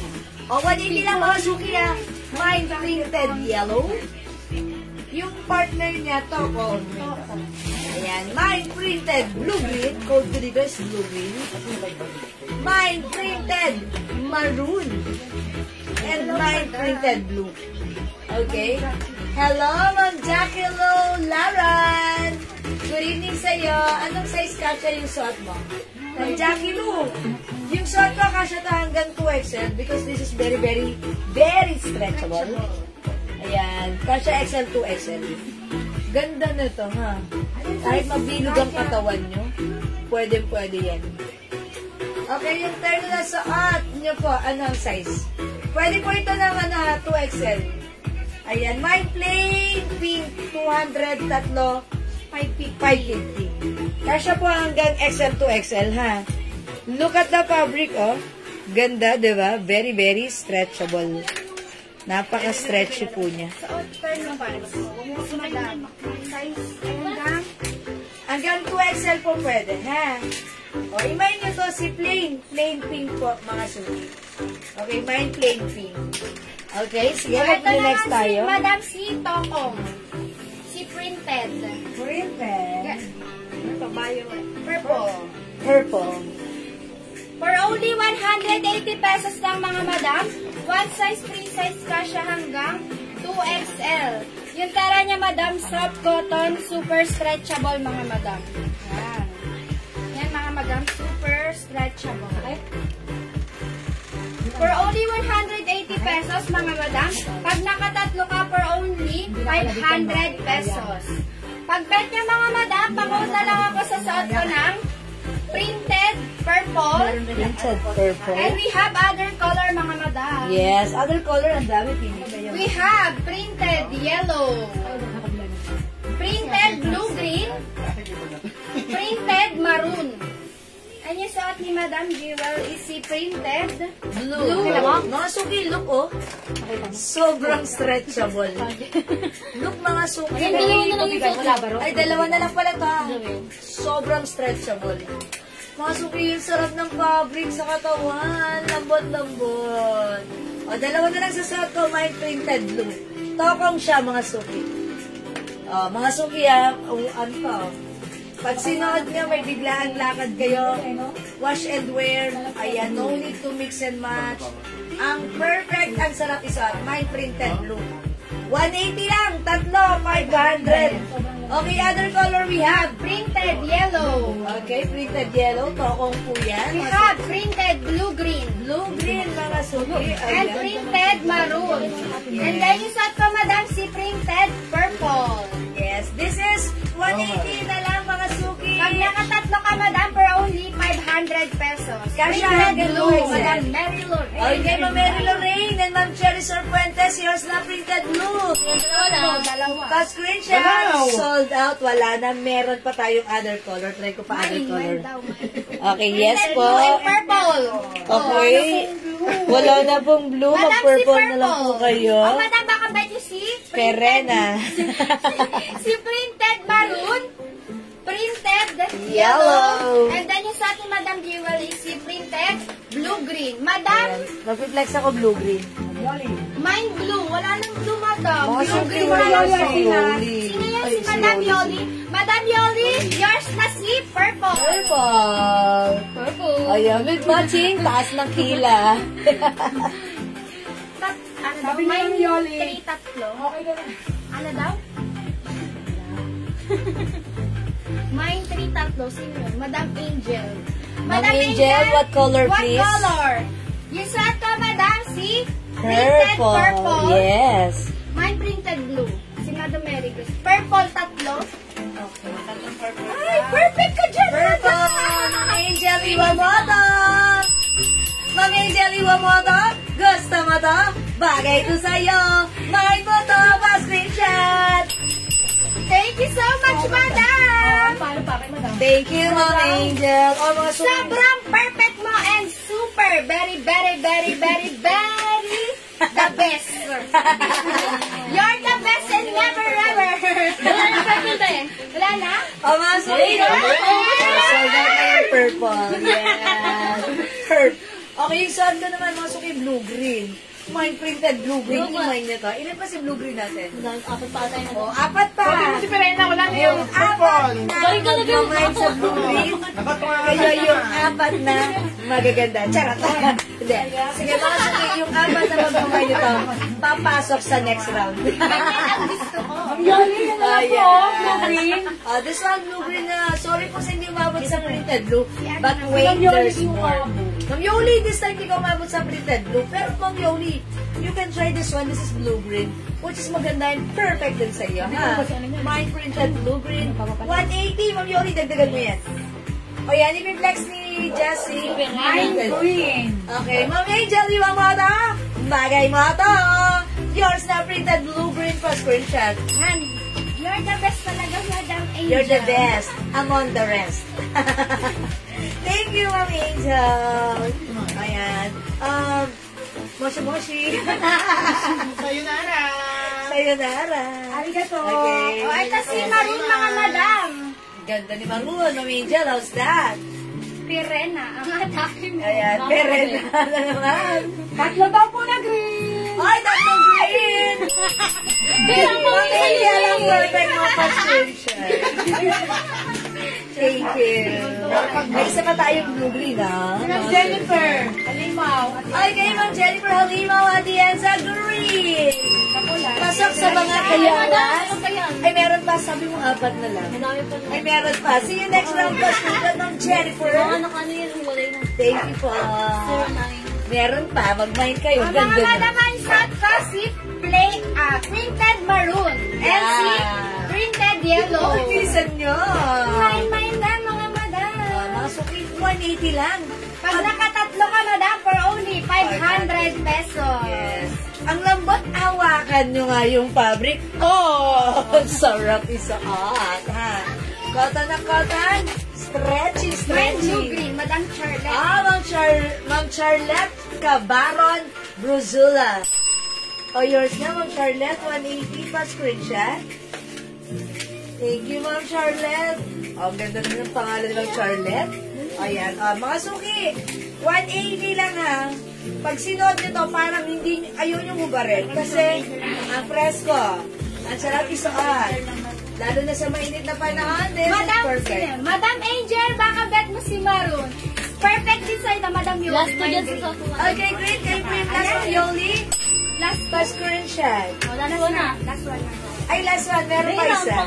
O, 180 lang mga suki na mine printed yellow. Yung partner niya, to, ayan, mine printed blue-green, code ko dito is blue-green. Mine printed maroon. And mine printed blue. Okay? Hello, Ma'am Jackie Lo Laran! Good evening sa'yo. Anong size kasha yung suot mo? Ma'am Jackie Lo, yung suot ko kasha to hanggang 2XL because this is very, very, very stretchable. Ayan, kasha XL to XL. Ganda na to, ha? Kahit mabilog ang katawan nyo, pwede yan. Okay, yung terno na suot nyo po, anong size? Pwede po ito ng 2XL. Ayan, my plain pink, 200, tatlo, 550. Kasya po hanggang XL to XL, ha? Look at the fabric, oh. Ganda, di ba? Very, very stretchable. Napaka-stretchy po niya. Suot, turn mo pa. Si madam. Size Hanggang 2XL po pwede, ha? O, imayin nyo to si plain pink po, mga suki. Okay, imayin plain pink. Okay, sige, mag-next tayo. Si Madam si Tokong. Si printed. Printed. Ito, purple. Purple. For only 180 pesos lang mga madam, one size, free size ka siya hanggang 2XL. Yung tara niya madam, soft cotton, super stretchable mga madam. Yan. Yan mga madam, super stretchable. Okay? For only 180 pesos mga madam, pag nakatatlo ka for only 500 pesos. Pag bet niya mga madam, pang-out na lang ako sa suot ko ng printed purple. Printed purple. And we have other color mga madam. Yes, other color, ang dami pili kayo. We have printed yellow, printed blue-green, printed maroon. And yung suot ni Madam Jewel is si printed Blue. Mga suki, look, oh. Sobrang stretchable. Look, mga suki. Ay, dalawa na lang pala to. Sobrang stretchable. Mga suki, yung sarap ng fabric sa katawan. Lambot-lambot. O, dalawa na lang sa suot ko, may printed blue. Tokong siya, mga suki. O, mga suki, ano pa, pag sinuot nyo, may biglaan lakad kayo. Wash and wear. Ayan, no need to mix and match. Ang perfect, ang sarap isuot. May printed blue. 180 lang, tatlo, 500. Okay, other color we have. printed yellow. Okay, printed yellow. Tokong po yan. We have printed blue-green. Blue-green, mga suki. And printed maroon. And then yung suot ko, Madam, si printed purple. Yes, this is 180 na lang, mga suki. Pag nakatatlo ka, Madam, for only 500 pesos. Kasha Printed hanggang blue, 2XL. Madam Mary Lorraine. Okay, Ma'am Mary Lorraine and Ma'am Cherry Sorpuentes, here's na printed blue. Dalawa. Pa-screenshot, sold out, wala na. Meron pa tayong other color. Try ko pa other color. Okay, yes Printed po. blue and purple. Okay. Wala na pong blue, Madam, mag-purple si na lang po kayo. Oh, Madam, baka bet you si Perena. si printed maroon, printed Yellow. yellow, and then yung sa ating Madam Jewel is si printed blue-green. Madam, Mag-flex ako blue-green. mine blue. Wala nang blue, Madam. Mga suki, Blue-green wala lang si siya. Yoli. Sino yan? Ay, Si Madam si Yoli. Madam Yoli, yours na si purple. Purple. Purple. Ayan, with matching, taas ng kila. Ano daw? Mine Yoli. 3 tatlo. Ano daw? Mine 3 tatlo. Sino yun? Madam Angel. Madam Angel, what color, please? What color? Yung suot ko, Madam, si printed purple. Yes. Mine printed blue. Si Madam Mary Grace. Purple tatlo. Okay. Ay, perfect ka dyan, Purple. Madam. Angel Iwamoto. Ma'am Angel Iwamoto, gusto mo to? Bagay to sa'yo. May photo pa screenshot. Thank you so much, Madam. Thank you, Ma'am Angel. O, mga suki. Sobrang perfect mo and super, very, very, very, very, very the best. You're the best and never ever. Wala na purple eh. Wala na? O, mga suki. Sold out na yung purple. Yes. Purple. Okay, yung suot ko naman, mga suki, blue-green. Mine printed blue-green. Yung mine nito. Ilan pa si blue-green natin? Apat pa tayo. O, 4 pa. Si Perena, wala na yung Apat na Balik ka na, Bill. magmamahal sa blue-green. Kaya yung 4 na magaganda. Charot. Hindi. Sige, mga suki, yung 4 na magmamahal nito, papasok sa next round. Ang gusto ko. Blue-green. This one, blue-green na. Sorry po sa hindi umabot sa printed blue. But wait, there's more. Ma'am Yoli, this time hindi ka umabot sa printed blue. Pero Ma'am Yoli, you can try this one. This is blue-green. Which is maganda and perfect din sa iyo. Ha? Mine printed blue-green. 180, Ma'am Yoli, dagdagan mo yan. O yan, i-flex ni Jessie. Mine green. Okay, Ma'am Angel, iwan mo ito. Bagay mo ito. Yours na printed blue-green pa screenshot. Yan. You're the best talaga, Madam Angel. You're the best among the rest. Thank you, Ma'am Angel. Ayan. Moshi-moshi. Sayonara! Sayonara. Arigato. Okay. O, ito si Maroon, mga madam. Ganda ni Maroon, Ma'am Angel. How's that? Pirena, ang atake mo. Ayan, perena na naman. Tatlo daw po na green. Ay, tatlo green! Bilang po Ma'am Angel, ang perfect mo pasensya. Thank you. May isa pa tayong blue-green, ha? Jennifer. Halimaw. Okay, Ma'am Jennifer Halimaw at Dianza Green. Pasok sa mga kayawan. Ay, meron pa. Sabi mo, 4 na lang. Madami pa Ay, meron pa. See you next round. Pasok Ma'am Jennifer. ano yan, hiwalay na. Thank you po. 09. Meron pa. Mag-mind kayo. Ang mga Ganda na. madam ay shot ko si printed maroon. And si printed yellow. Oh, bilisan nyo. May na, mga madam. Mga suki, 180 lang. Pag nakatatlo ka, madam, for only 500 pesos. Yes. Ang lambot, awakan nyo nga yung fabric. Oh, sarap isuot, ha? Cotton na cotton. Stretchy, Red stretchy. blue green, Madam Charlotte. Ma'am Charlotte Cabaron Bruzula. Oh, yours na, Ma'am Charlotte. 180 pa screenshot. Thank you, Ma'am Charlotte. Oh, ang ganda na ng pangalan ng Charlotte. Ayan. Mga suki, 180 lang ha. Pag sinuot nyo to, parang hindi, ayaw nyo hubarin. Kasi, ang presko. Ang sarap isuot. Lalo na sa mainit na panahon, this is perfect. Madam Angel, baka bet mo si Maroon. Perfect design na Madam Yoli. Last to dyan sa Sakuan. Okay, great. Kay Print, last one, Yoli. Last Pa screenshot. Last one na. Last one na. Ay, last one. Meron pa isa.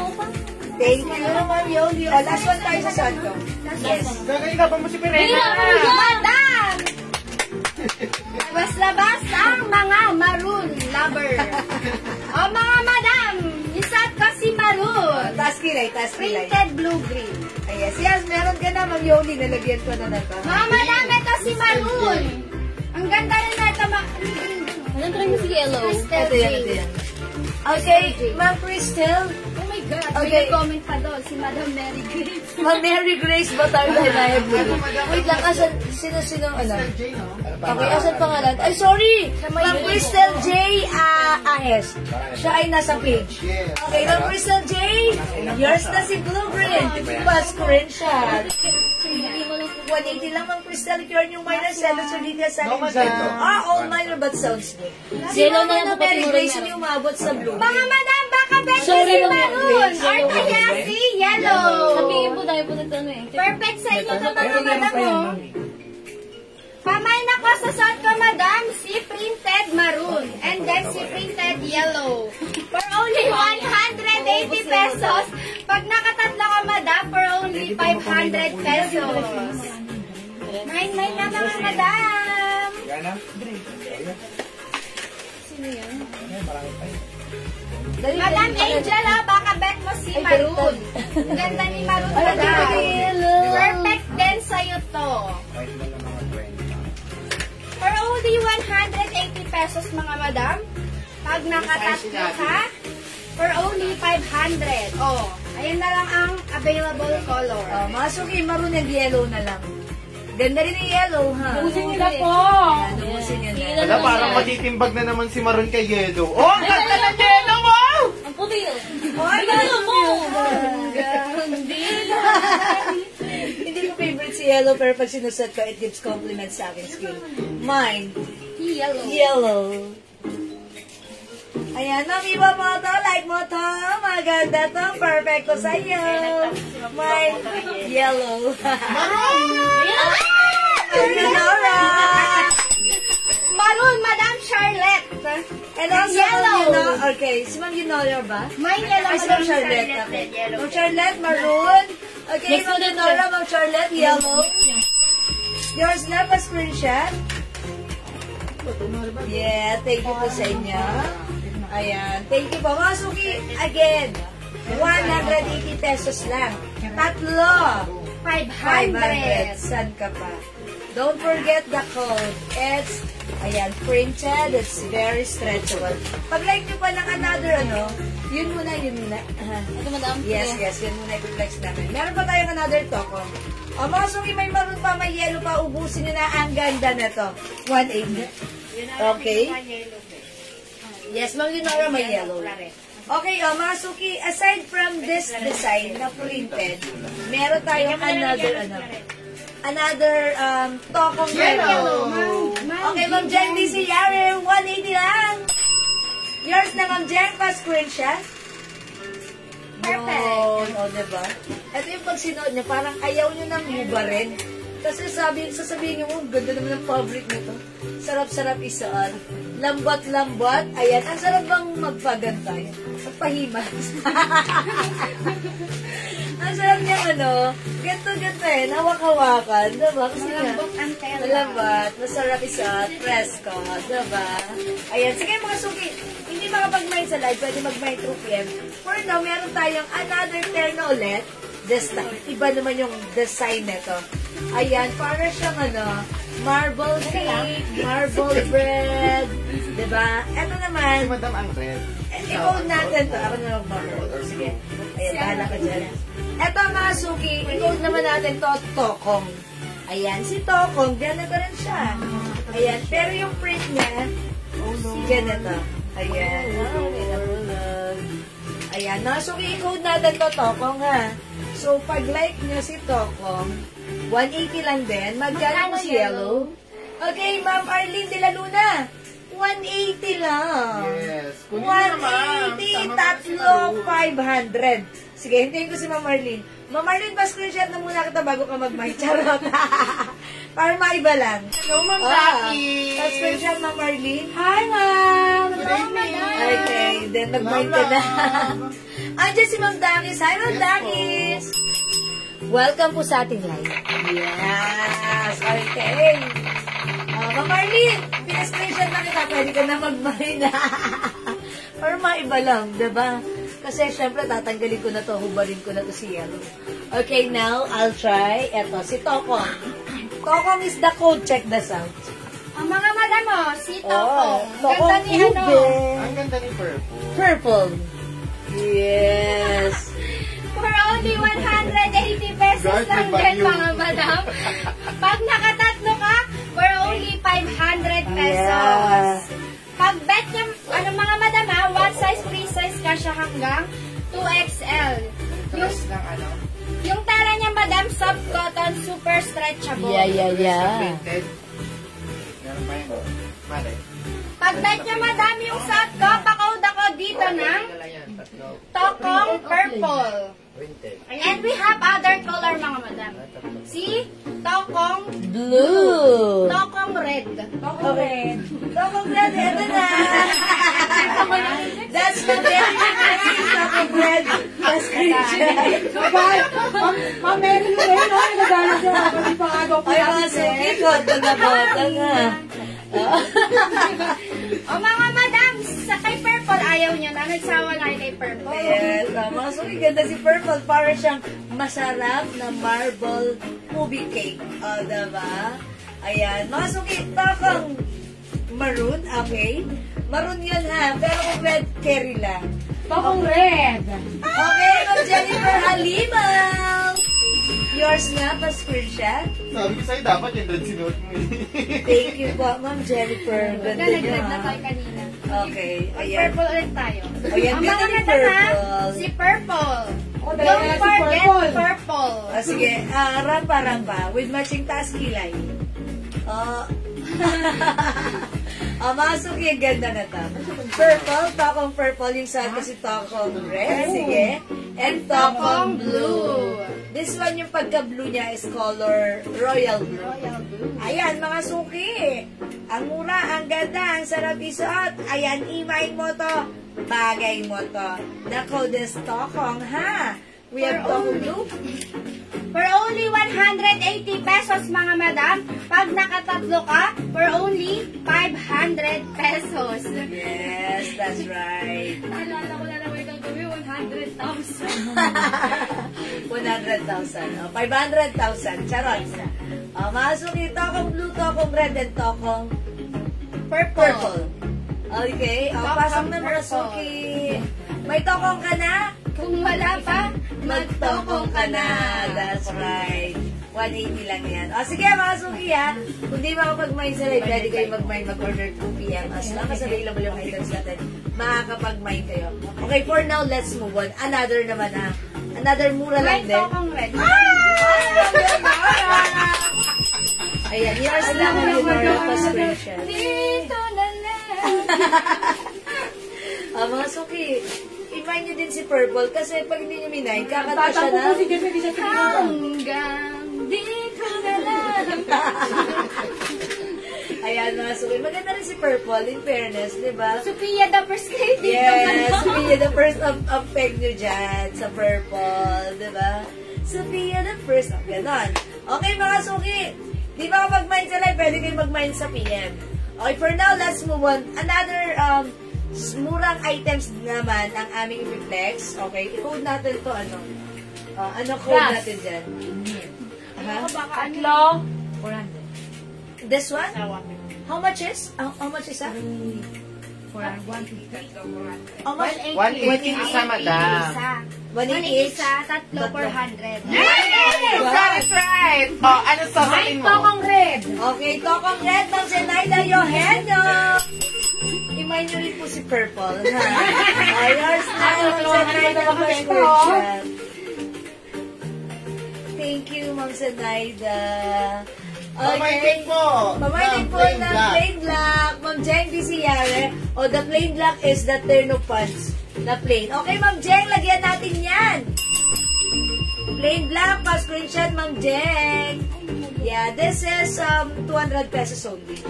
Thank you, Ma'am Yoli. Oh, last one tayo sa Santo. Yes. Gagawin ka pa mo si Pirena! Madam! Labas-labas ang mga maroon lover. O mga madam, isat ko si maroon. Taas kilay, taas kilay. Printed blue-green. Ay, yes, meron ka na, Ma'am Yoli. Nalagyan ko na to. Mga madam, ito si maroon. Ang ganda rin na ito. Alam try mo si yellow. Ito yan, ito yan. Okay, Ma'am Crystal. Oh my God, Okay. may comment pa doon, si Madam Mary Grace. Ma'am Mary Grace Batarda na Wait lang, asan, sino, ano? Okay, asan pangalan? Ay, sorry! Ma'am Crystal J. Ahes. Siya ay nasa page. Okay, Ma'am Crystal J. Yours na si Blue Green. Pa screenshot. 180 lang, Ma'am Crystal. If you're new minor, sell us your details sa all minor but sounds good. Si Yellow na Ma'am lang po Mary pati Grace mo yung umabot sa blue. Mga madam, baka bet mo Sorry, si Ma'am. maroon. Or kaya si yellow. Sabihin po tayo po nito ano eh. Perfect sa inyo ito mga madam mo. Pamay na ko sa suot ko madam, si printed maroon. And then si printed yellow. For only 180 pesos. Pag nakatatlo ka madam, for only 500 pesos. 9 na mga madam. Sino yan? Madam Angel, baka bet mo si Maroon. Ang ganda ni Maroon, madam. Perfect din sa'yo to. For only 180 pesos, mga madam. Pag nakatatlo ka, for only 500. Oh, ayan na lang ang available color. Oh, mga suki, maroon and yellow na lang. Ganda rin yung yellow, ha? Ubusin nila po. Ubusin nyo na. Wala, parang matitimbag na naman si Maroon kay Yellow. Oh, ang ganda ng Yellow mo! Ang puti yun. Ay, Yellow mo! Hindi ko favorite si yellow, pero pag sinusot ko, it gives compliments sa akin skin. Mine, Yellow. yellow. Ayan, ma'am, iba mo to, like mo to. Maganda to, perfect ko sa'yo. Mine, yellow. Nora! Maroon, Madam Charlotte. And also, Yellow. okay, si Ma'am Yunora ba? Mine yellow, Ay, si Madam Ma'am Charlotte. Charlotte. Okay. Yellow. Ma'am Charlotte, maroon. Okay, Next Ma'am ulit, Yunora, Ma'am Charlotte, yellow. Yours na, pa screenshot. Yeah, thank you po sa inyo. Ayan, thank you po. Mga suki, again, 180 pesos lang. Tatlo. 500. 500. San ka pa? Don't forget the code. It's, ayan, printed. It's very stretchable. Pag like nyo pa ng another, Yun muna. Ito, madam. Yes, yun muna i-flex namin. Meron pa tayong another toko. O mga suki, may maroon pa, may yellow pa. Ubusin nyo na. Ang ganda na to. 180. Okay. Yes, Ma'am Leonora, may yellow. Okay, mga suki, aside from this design na printed, meron tayong another tokong yellow. Okay, Ma'am Jen, si Yare, 180 lang. Yours na, Ma'am Jen, pa-screenshot. Perfect. O, diba? Ito yung pag sinuot niya, parang ayaw nyo nang hubarin. Kasi sasabihin nyo, ganda naman ang fabric nito. Sarap-sarap isuot. Lambot-lambot. Ayan, ang sarap bang magpagantay? Magpahimas. Ang sarap niya, ganto-ganto hawak-hawakan. Diba? Kasi Malambot ang tela. malambot, masarap isuot, fresco. Diba? Ayan, sige mga suki. Hindi makapag-mind sa live, pwede mag-mind through PM. For now, meron tayong another pair na ulit. This time, iba naman yung design nito. Ayan, para siyang marble cake, marble bread. Diba? Ito naman, Si Madam ang red. i-code natin to. Ako na mag-marble. Sige. Ayan, bahala ka dyan. Ito mga suki, i-code naman natin to, Tokong. Ayan, si Tokong, ganito rin siya. Ayan, pero yung print niya, ganito. Ayan. Ayan, mga suki, i-code natin to, Tokong ha. So, pag-like nyo si Tokong, 180 lang din. Magkano si Yellow? Okay, Ma'am Arlene de la Luna. 180 lang. Yes. Kunin mo naman. 180, tatlo, 500. Sige, hintayin ko si Ma'am Arlene. Ma'am Arlene, pa-screenshot na muna kita bago ka mag-mic. Charot. Para maiba lang. Hello, Ma'am Daki. Pa-screenshot, Ma'am Arlene. Hi, ma'am! Good evening. Okay, then mag-mic ka na. Andiyan si Ma'am Dakis. Hi, Ma'am Dakis. Welcome po sa ating live. Yes. Okay. Ma'am Arlene, pinascreenshot na kita. Pwede ka na mag-mic na. Para maiba lang, diba? Kasi syempre tatanggalin ko na to, hubarin ko na to si Yellow. Okay, now I'll try. Eto, si Tokong. Tokong is the code. Check this out. Ang mga madam si Tokong. Tokong Ganda ni ube. Ang ganda ni Purple. Purple. Yes. For only 180 pesos Guard, lang may din bagyo. mga madam. Pag nakatatlo ka, for only 500 pesos. Yeah. Pag bet nyo, mga madam one size, free size ka siya hanggang 2XL. Yung tela niya madam, soft cotton, super stretchable. Yeah. Printed. Meron pa yun. Mare. Pag bet nyo madam yung soft ko, pakawd ako dito ng Tokong purple. And we have other color mga madam. See? Tokong Blue. Tokong red. Okay. Tokong red, eto na. That's the very nice Tokong red. That's Ma'am Mary Lou, nagagalit siya. Kasi pangagaw po ay, mga natin. suki ko. Tagabota nga. O mga madam, sa kay purple, ayaw nyo na. Nagsawa na kayo kay purple. Yes. Mga suki, ganda si Purple. Para siyang masarap na marble movie cake. O, diba? Ayan. Mga suki, Tokong maroon. Okay. Maroon yun ha. Pero kung red, carry lang. Tokong red. Okay, Ma'am Jennifer Halimaw. Yours nga, pa-screenshot. Sabi ko sa'yo, dapat yung red sinuot mo. Thank you po, Ma'am Jennifer. Ganda Nag-red niya. na tayo kanina. Okay, ayan. Purple ulit tayo. Ayan, Ang ganda mga ni madam Purple. si purple. O, dahil Don't na si forget purple. purple. Sige, rampa with matching task kilay. Mga suki, ang ganda na to. Purple, Tokong purple, yung sa kasi Tokong red, sige. And Tokong blue. This one, yung pagka-blue niya is color royal blue. Ayan, mga suki. Ang mura, ang ganda, ang sarap isuot. Ayan, imain mo to. Bagay mo to. Nako, this Tokong, ha? We have Tokong blue. For only 180 pesos, mga madam. Pag nakatatlo ka, for only 500 pesos. Yes, that's right. Naalala ko na naman yung gagawin, 100,000. 100,000. 500,000. Charot. Mga suki, Tokong blue, Tokong red, and Tokong purple. Okay. Pasok na mga Purple. suki. May tokong ka na? Kung wala pa, Magtokong ka na. That's right. 180 lang yan. O sige mga suki ha. Kung di makapag-mine sa live, pwede kayo mag-mine, mag-order 2 p.m. As long as available yung items natin, makakapag-mine kayo. Okay, for now, let's move on. Another naman ha. Another mura may lang din. tokong red. Ayan, yours lang yung Nora Pascription. Dito na lang. Mga suki, i-mine nyo din si Purple kasi pag hindi nyo minine, kakanta siya Tatampo na. po si Jeff, hindi siya sinunod. Hanggang dito na lang. Ayan, mga suki. Maganda rin si Purple, in fairness, di ba? Sophia the prescriptive. Yes, Sophia the first of peg nyo dyan sa Purple, di ba? Sophia the first of ganon. Okay, mga suki. Di ba kapag mine sa live, pwede kayo mag-mine sa PM. Okay, for now, let's move on. Another, murang items naman ang aming i-flex. Okay, i-code natin to, ano? Ano code Gas. natin dyan? Ha? Tatlo. 400. This one? How much is? How much is that? 150. How much? 180 isa, madam. Isa. 188? Isa, tatlo, 400. Yay! Got it right! Oh, ano sasabihin mo? Tokong red. Okay, tokong red ng Zenaida Eugenio. I-mine nyo rin po si Purple. Ha? Yours na yung Zenaida prescription. Thank you, Ma'am Zenaida. Pamaitin po! Pamaitin po ng plain black. Ma'am Jeng Disiare. O, the plain black is the turn of pants. Na plain. Okay, Ma'am Jeng, lagyan natin yan. Plain black, pa-screenshot, Ma'am Jeng. Yeah, this is 200 pesos only.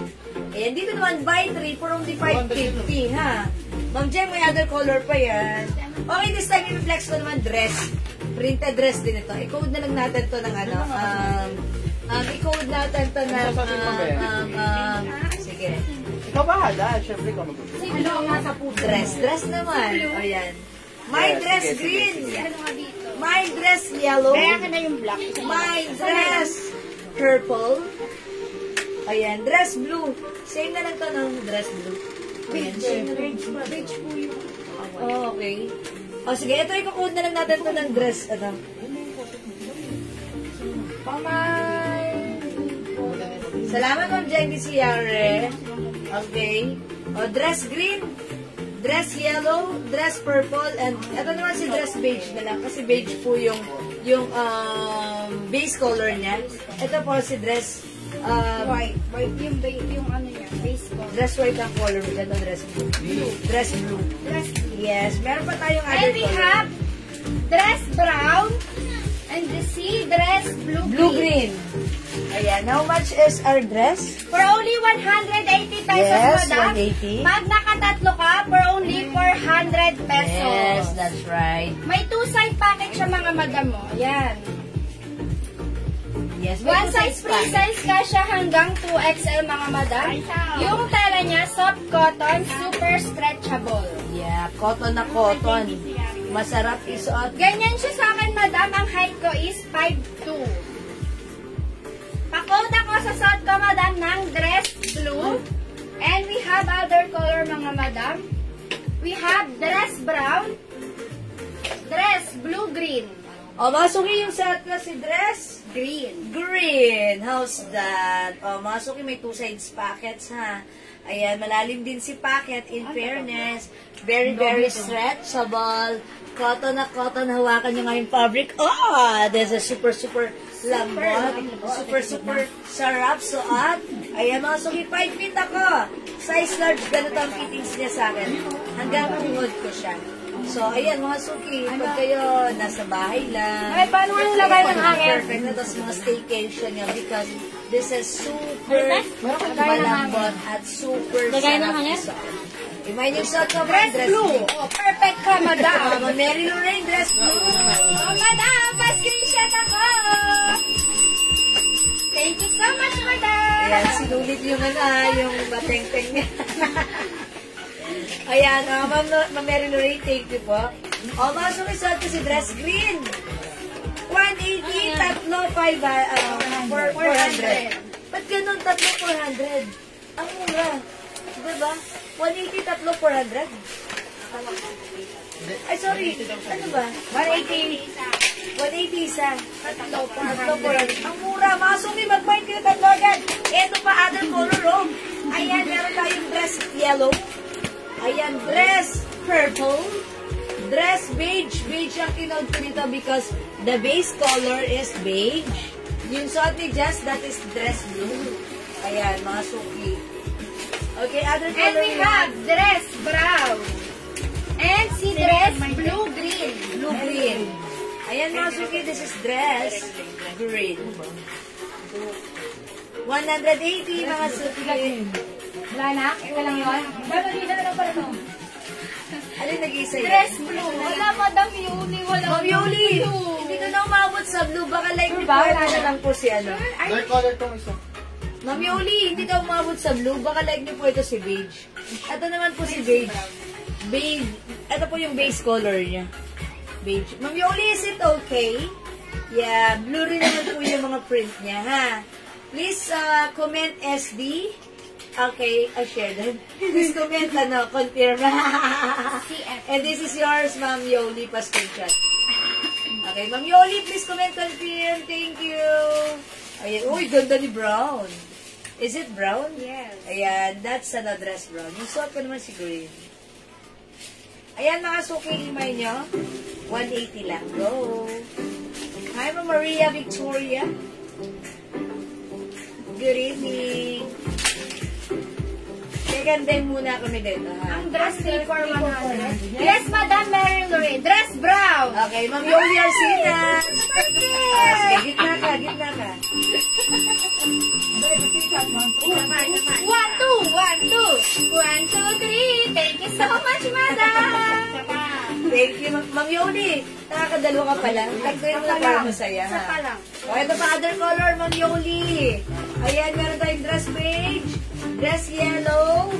Ayan, dito naman, buy 3 for only 550, ha? Ma'am Jeng, may other color pa yan. Okay, this time, i-flex ko naman dress. Printed dress din ito. I-code na lang natin to ng ano, i-code natin to ng, sige. Ikaw bahala. Siyempre, ikaw mag-gusto. Ano nga sa puso? Dress naman. O, yan. My Yes, dress sige, green. sige, Ano nga dito? My dress yellow. Kaya ka na yung black. My dress purple. Ayan, dress blue. Same na lang to ng dress blue. Ayan, same na lang. Beige po yung... Oh, okay. O, sige, ito i-code na lang natin to ng dress. Ano? Salamat, Ma'am Jenny Ciare. Okay. O, dress green, dress yellow, dress purple, and ito naman si dress beige na lang. Kasi beige po yung base color niya. Ito po si dress White. White yung ano niya. Base color. dress white ang color mo. Ito dress blue. Dress blue. Dress Yes. Meron pa tayong other And we color. have dress brown and the sea dress blue Blue-green. Ayan. How much is our dress? For only 180 pesos, Yes, madam. 180. Pag nakatatlo ka, for only 400 pesos. Yes, that's right. May two-side package siya mga madam mo. Ayan. Yes, may One two size free pa. size ka siya hanggang 2XL mga madam. Yung tela niya, soft cotton, super stretchable. Yeah, cotton na cotton. Masarap isuot. Ganyan siya sa akin, madam. Ang height ko is 5'2". Pakot ako sa suot ko, madam, ng dress blue. And we have other color, mga madam. We have dress brown, dress blue-green. O, masuki yung set na si dress. Green. Green. How's that? O, masuki may two sides packets, ha? Ayan, malalim din si packet, in fairness. Very, very stretchable. Cotton na cotton. Hawakan nyo nga yung fabric. Oh, this is super, super lambot. Super, super sarap suot. Ayan, mga suki, 5 feet ako. Size large, ganito ang fittings niya sa akin. Hanggang tuhod ko siya. So, ayan, mga suki, pag kayo nasa bahay lang. Ay, paano nga yung lagay ng hangin? Perfect na, tapos mga staycation nyo because this is super malambot at super Lagay ng sarap hangin? isuot. Imagine yung suot ko, Dress dress blue. blue. Oh, perfect ka, madam. Mary Lorraine, dress blue. Oh, madam, pa-screenshot ako. Thank you so much, madam. Ayan, sinulit yung yung bateng-teng niya. Ayan, Ma'am Mary Lorraine, thank you po. O, mga sumisot ko si dress green. 180, tatlo, 400. Ba't ganun, tatlo, 400? Ang mura. Diba? 180, tatlo, 400. Ay, sorry. Ano ba? 180. 180 isa. Tatlo po. Ang mura. Mga suki, mag-find kayo tatlo agad. Ito pa, other color, oh. Ayan, meron tayong dress yellow. Ayan, dress purple. Dress beige. Beige ang kinod ko nito because the base color is beige. Yung suot ni Jess, that is dress blue. Ayan, mga suki. Okay, other color. And we have dress brown. And si dress blue-green. Blue-green. Ayan, mga suki, this is dress green. 180, mga suki. Wala na? Ito lang yun? Dito na lang pala ito. Alin nag-isa yun? Dress blue. Wala, Madam Yuli. Wala. Ma'am Yoli, hindi ka na umabot sa blue. Baka like ni Paul na lang po si ano. Dark color tong isa. Ma'am Yoli, hindi ka umabot sa blue. Baka like niyo po ito si beige. Ito naman po si beige. Beige. Ito po yung base color niya. Beige. Ma'am Yoli, is it okay? Yeah, blue rin naman po yung mga print niya, ha? Please comment SD. Okay, I share them. Please comment, confirm. And this is yours, Ma'am Yoli, pa-screenshot. Okay, Ma'am Yoli, please comment, confirm. Thank you. Ayan, uy, ganda ni brown. Is it brown? Yes. Ayan, that's an dress brown. Yung suot ko naman si green. Ayan, mga suki, imay nyo. 180 lang. Go. Hi, Ma'am Maria Victoria. Good evening. Gagandin muna kami dito, ha? Ang dress day for 100. Yes, Madam Mary Lorraine. Dress brown. Okay, Ma'am Yoli Arcina. Sige, gitna ka, gitna ka. 1, 2, 3. Thank you so much, Madam. Thank you, Ma'am Yoli. Nakakadalawa ka pala. Tagdayin mo na para masaya, ha? Isa lang. O, ito pa, other color, Ma'am Yoli. Ayan, meron tayong dress beige, dress yellow,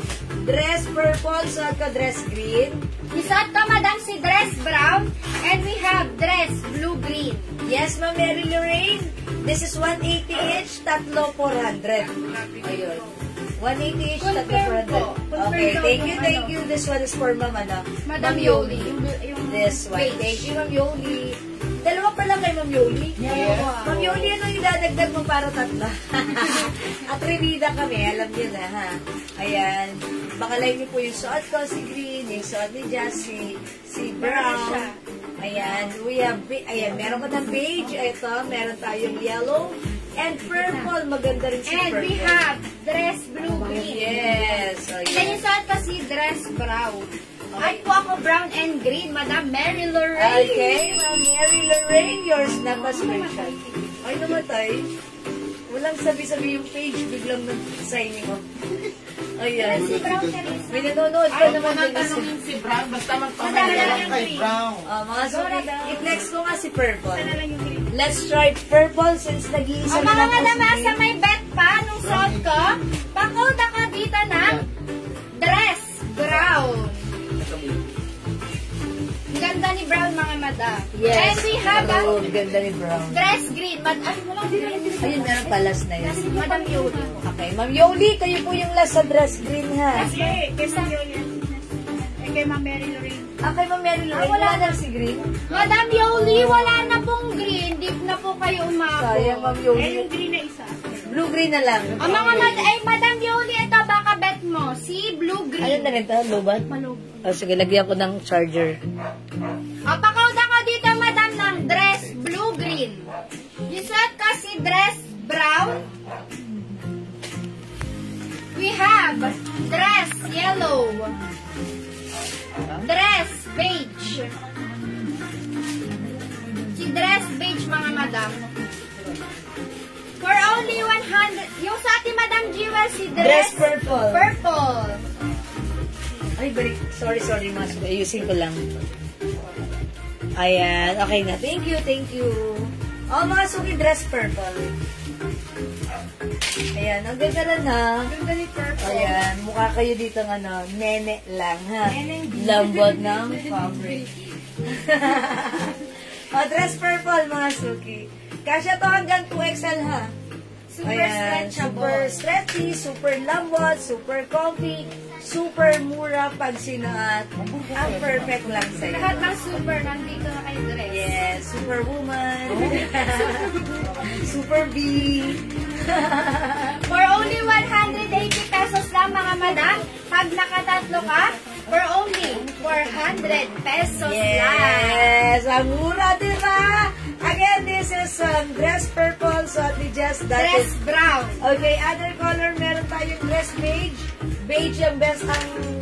dress purple, suot ko dress green. Isuot ko, Madam, si dress brown. And we have dress blue-green. Yes, Ma'am Mary Lorraine. This is 180 each, tatlo 400. Ayun. 180 each, tatlo 400. Okay, thank you. This one is for Ma'am, Madam Yoli. This one. Thank you, Ma'am Yoli. Dalawa pa lang kay Ma'am Yoli. Yes. Ma'am Yoli, ano yung dadagdag mo para tatlo? At revida kami, alam niyo na, ha? Ayan. Baka like niyo po yung suot ko, si green, yung suot ni Jazz, si brown. Ayan. Ayan, meron ko ng beige. Ito, meron tayong yellow. And purple, maganda rin si And purple. we have dress blue-green. Yes. Then Ayan. yung suot ko si dress brown. Ay po ako brown and green, Madam Mary Lorraine. Okay, Ma'am Mary Lorraine, yours na pa-screenshot. Ay, namatay. Walang sabi-sabi yung page, biglang nag-signing off. Ayan. Si brown ka rin. May nanonood pa naman din kasi. Tanongin si Brown, basta magpamahal lang kay Brown. Mga suki, i-flex ko nga si purple. Let's try purple since nag-iisa O na mga lang po madama si sa may bet pa nung suot ko, pakoda ka dito ng dress brown. Ang ganda ni brown, mga madam. Yes. And we have a Oh, ganda ni Brown. dress green. Ay, walang green. Ayun, meron pa last na yun. Madam Yoli. Okay, Ma'am Yoli, kayo po yung last sa dress green, ha? Kay Ma'am Yoli. Kay Ma'am Mary Lorraine. Kay Ma'am Mary Lorraine, wala na si green. Madam Yoli, wala na pong green. Di na po kayo umabot. Sayang, Ma'am Yoli. green na isa. Blue-green na lang. Ang mga Madam Yoli, ito baka bet mo. Si blue-green. Ano na rin ito? Lubat? Oh, sige, lagyan ko ng charger. O, pakauda ko dito, madam, ng dress blue-green. Isuot ko si dress brown. We have dress yellow. Dress beige. Si dress beige, mga madam. For only 100. Yung sa ating Madam Jewel, si Dress dress purple. purple. Ay, balik. Sorry, mas. Ayusin ko lang. Ayan. Okay na. Thank you. Oh, mga suki, dress purple. Ayan. Ang ganda na, ha? Ganda ni purple. Ayan. Mukha kayo dito ng nene lang, ha? Lambot ng fabric. Oh, dress purple, mga suki. Kasya to hanggang 2XL, ha? Super Ayan, super stretchy, super lambot, super comfy, super mura pag sinuot. Ang perfect lang sa'yo. Lahat ng super, nandito na kayo dress. Yes, superwoman. Super B. For only 180 pesos lang mga madam. Pag nakatatlo ka, for only 400 pesos lang. Yes, ang mura, diba? Again, this is dress purple, so at least just that Dress is... brown. Okay, other color, meron tayong dress beige. Beige ang best,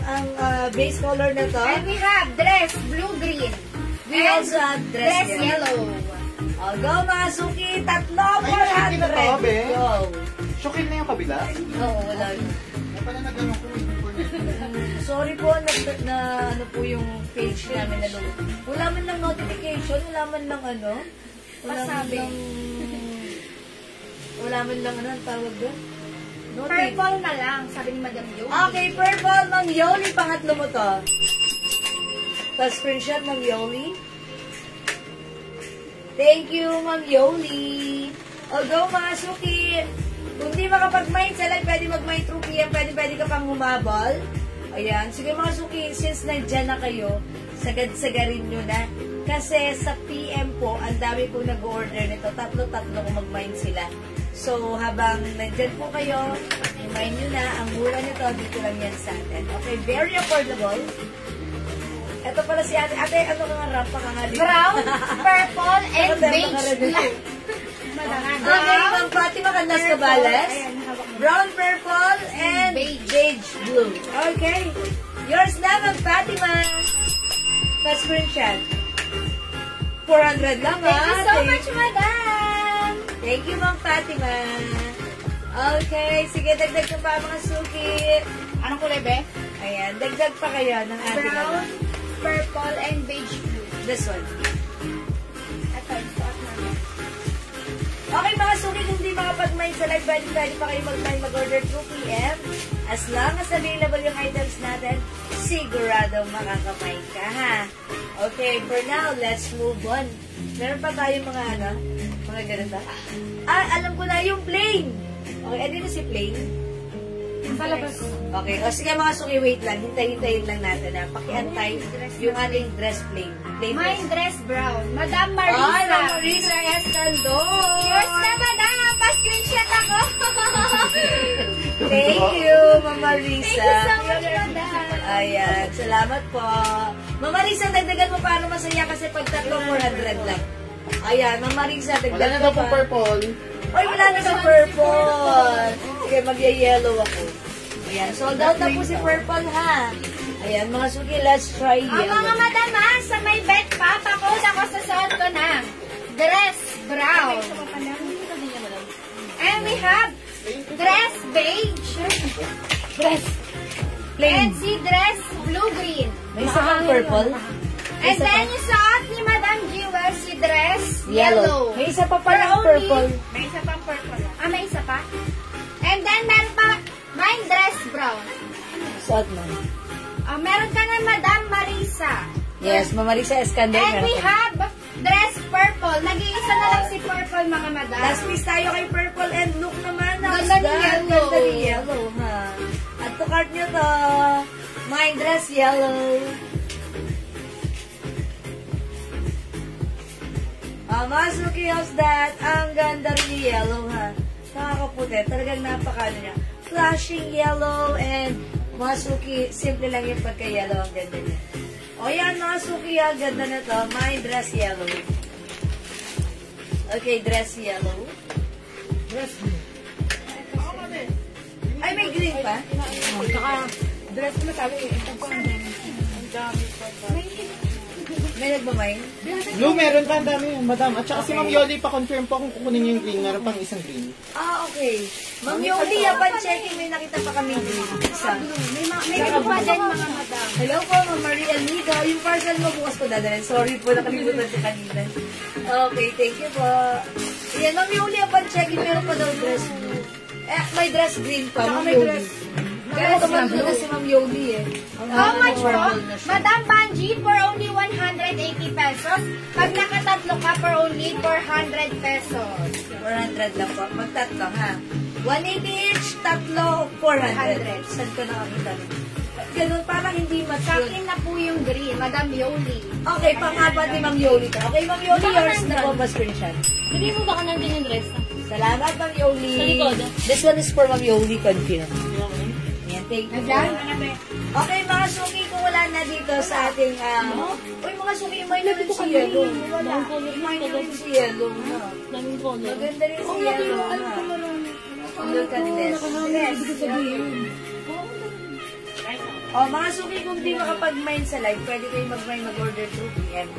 ang base color na to. And we have dress blue-green. We also have dress yellow. Oh, go mga suki, tatlo, Ay, 400. suki na to, be. Go. Shokil na yung kabila? Oo, wala. Pala na ganun ko. Sorry po, na ano po yung page namin na logo. Wala man lang notification, wala man lang ano. Pasabi. Wala man lang ano, ang tawag doon. Purple na lang, sabi ni Madam Yo. Okay, purple, Ma'am Yoli, pangatlo mo to. Tapos screenshot, Ma'am Yoli. Thank you, Ma'am Yoli. O go, mga suki. Kung di makapag-mind sa live, pwede mag-mind through PM, pwede ka pang humabol. Ayan. Sige mga suki, since nandyan na kayo, sagad-sagarin nyo na. Kasi sa PM po, ang dami po nag-order nito. Tatlo-tatlo kung mag-mind sila. So, habang nandyan po kayo, i-mind nyo na, ang mura nito, dito lang yan sa atin. Okay, very affordable. Ito pala si ate. Ate, ano ka nga rampa ka nga dito? Brown, purple, and beige. Okay, Ma'am Fatima Canlas Cabales. Ayan, hawak mo. Brown, purple, and beige blue. Okay. Yours na, Ma'am Fatima. Pa-screenshot. 400 lang, Thank you so much, Madam. Thank you, Ma'am Fatima. Okay, sige, dagdag ko pa mga suki. Anong kulay, be? Ayan, dagdag pa kayo ng ating Brown, purple, and beige blue. this one. Ito, yung suot namin. Okay, mga suki, kung di makapag-mind sa live, pwede pa kayo mag-mind mag-order 2 PM. As long as available yung items natin, sigurado makaka-mind ka, ha? Okay, for now, let's move on. Meron pa tayo mga ganito. Alam ko na yung plain. Okay, dito si plain. Sa labas. Okay, o sige mga suki, wait lang. Hintayin lang natin na pakiantay yung ating dress plain. Plain My dress. dress brown. Madam Ay, Marisa. Marisa Escandon! Yours na, Madam. Pa-screenshot ako. Thank you, Mama Risa. Thank you so much, Madam. Ayan, salamat po. Mama Risa, dagdagan mo para masaya kasi pag tatlo 400 lang. Ayan, Mama Risa, Wala dagdagan na mo daw pong pa. purple. Ay, wala na sa purple. Sige, magya-yellow ako. Ayan, sold out na po si purple, ha? Ayan, mga suki, let's try Ang mga yellow. madam, sa may bet pa, pakod ako sa suot ko na. Dress brown. And we have dress beige. Dress. And Plain. si dress blue-green. May isa pang purple. And then yung suot ni Madam Jewel, si dress yellow. May isa pa pala For only- purple. May isa pang purple. May isa pa? And then meron pa, my dress brown. Suot mo. Meron ka na Madam Marisa. Yes, Mama Risa Escandon. And meron we ka. have dress purple. Nag-iisa na lang si purple, mga madam. Last piece tayo kay purple and look naman. Ganda ni yellow. Ganda ni yellow, ha? At to cart nyo to. My dress yellow. Masuki, how's that? Ang ganda rin ni yellow, ha? Nakakaputi. Talagang napaka niya. Flashing yellow and Masuki, simple lang yung pagka-yellow. Ang ganda niya. O yan, Masuki, ang ganda na to. My dress yellow. Okay, dress yellow. Dress blue. Ay, may green pa? Dress mo sabi, ito po ang dami pa. May nagmamay? Blue, meron pa ang dami, madam. At saka si Ma'am Yoli, pa-confirm po kung kukunin niyo yung green. Meron pang isang green. Okay. Ma'am Yoli, yapan checking. May nakita pa kami green. Isa. May pa dyan, mga madam. Hello po, Ma'am Marie Almiga. Yung parcel mo bukas ko dadalhin. Sorry po, nakalimutan ko kanina. Okay, thank you po. Yan, Ma'am Yoli, yapan checking. Meron pa daw dress blue. May dress green pa. Ma'am Yoli. Kaya tumalo na si Ma'am Yoli eh. How much po? Affordable na siya. Madam Banji, for only 180 pesos. Pag nakatatlo ka, for only 400 pesos. 400 lang po. Magtatlo, ha? 180 each, tatlo, 400. Saan ko nakakita nun? Ganun, parang hindi Sa mature. akin na po yung green, Madam Yoli. Okay, pang-apat ni Ma'am Yoli to. Okay, Ma'am Yoli, yours na po ba screenshot? Hindi mo baka nandun yung dress? Salamat, Ma'am Yoli. Sa likod. This one is for Ma'am Yoli, confirm. Yan, thank you. Okay, mga suki, kung wala na dito sa ating, uy, mga suki, may naman si Yellow. Wala. May naman si Yellow. Daming color. Maganda rin si Yellow. Look at this. Oh, mga suki, kung di makapag-mine sa live, pwede kayo mag-mine mag-order through PM.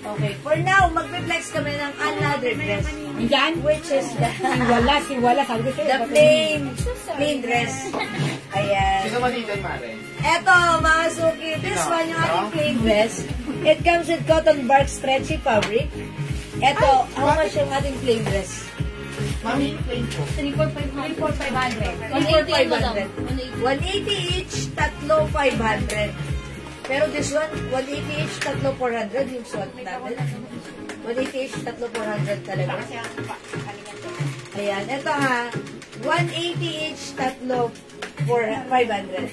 Okay, for now, magpe-flex kami ng another dress. Yan? Which is the Wala. Sabi ko sa'yo. the plain dress. Ayan. Sino ba dito, Mare? Eto, mga suki, this one yung ating plain dress. It comes with cotton bark stretchy fabric. Eto, how much yung ating plain dress? Mami, plain po. 3,500. 3,500. 180 each, tatlo 500. Pero this one, 180 each, tatlo 400 yung suot natin. 180 each, tatlo 400 talaga. Ayan, ito ha. 180 each, tatlo 500.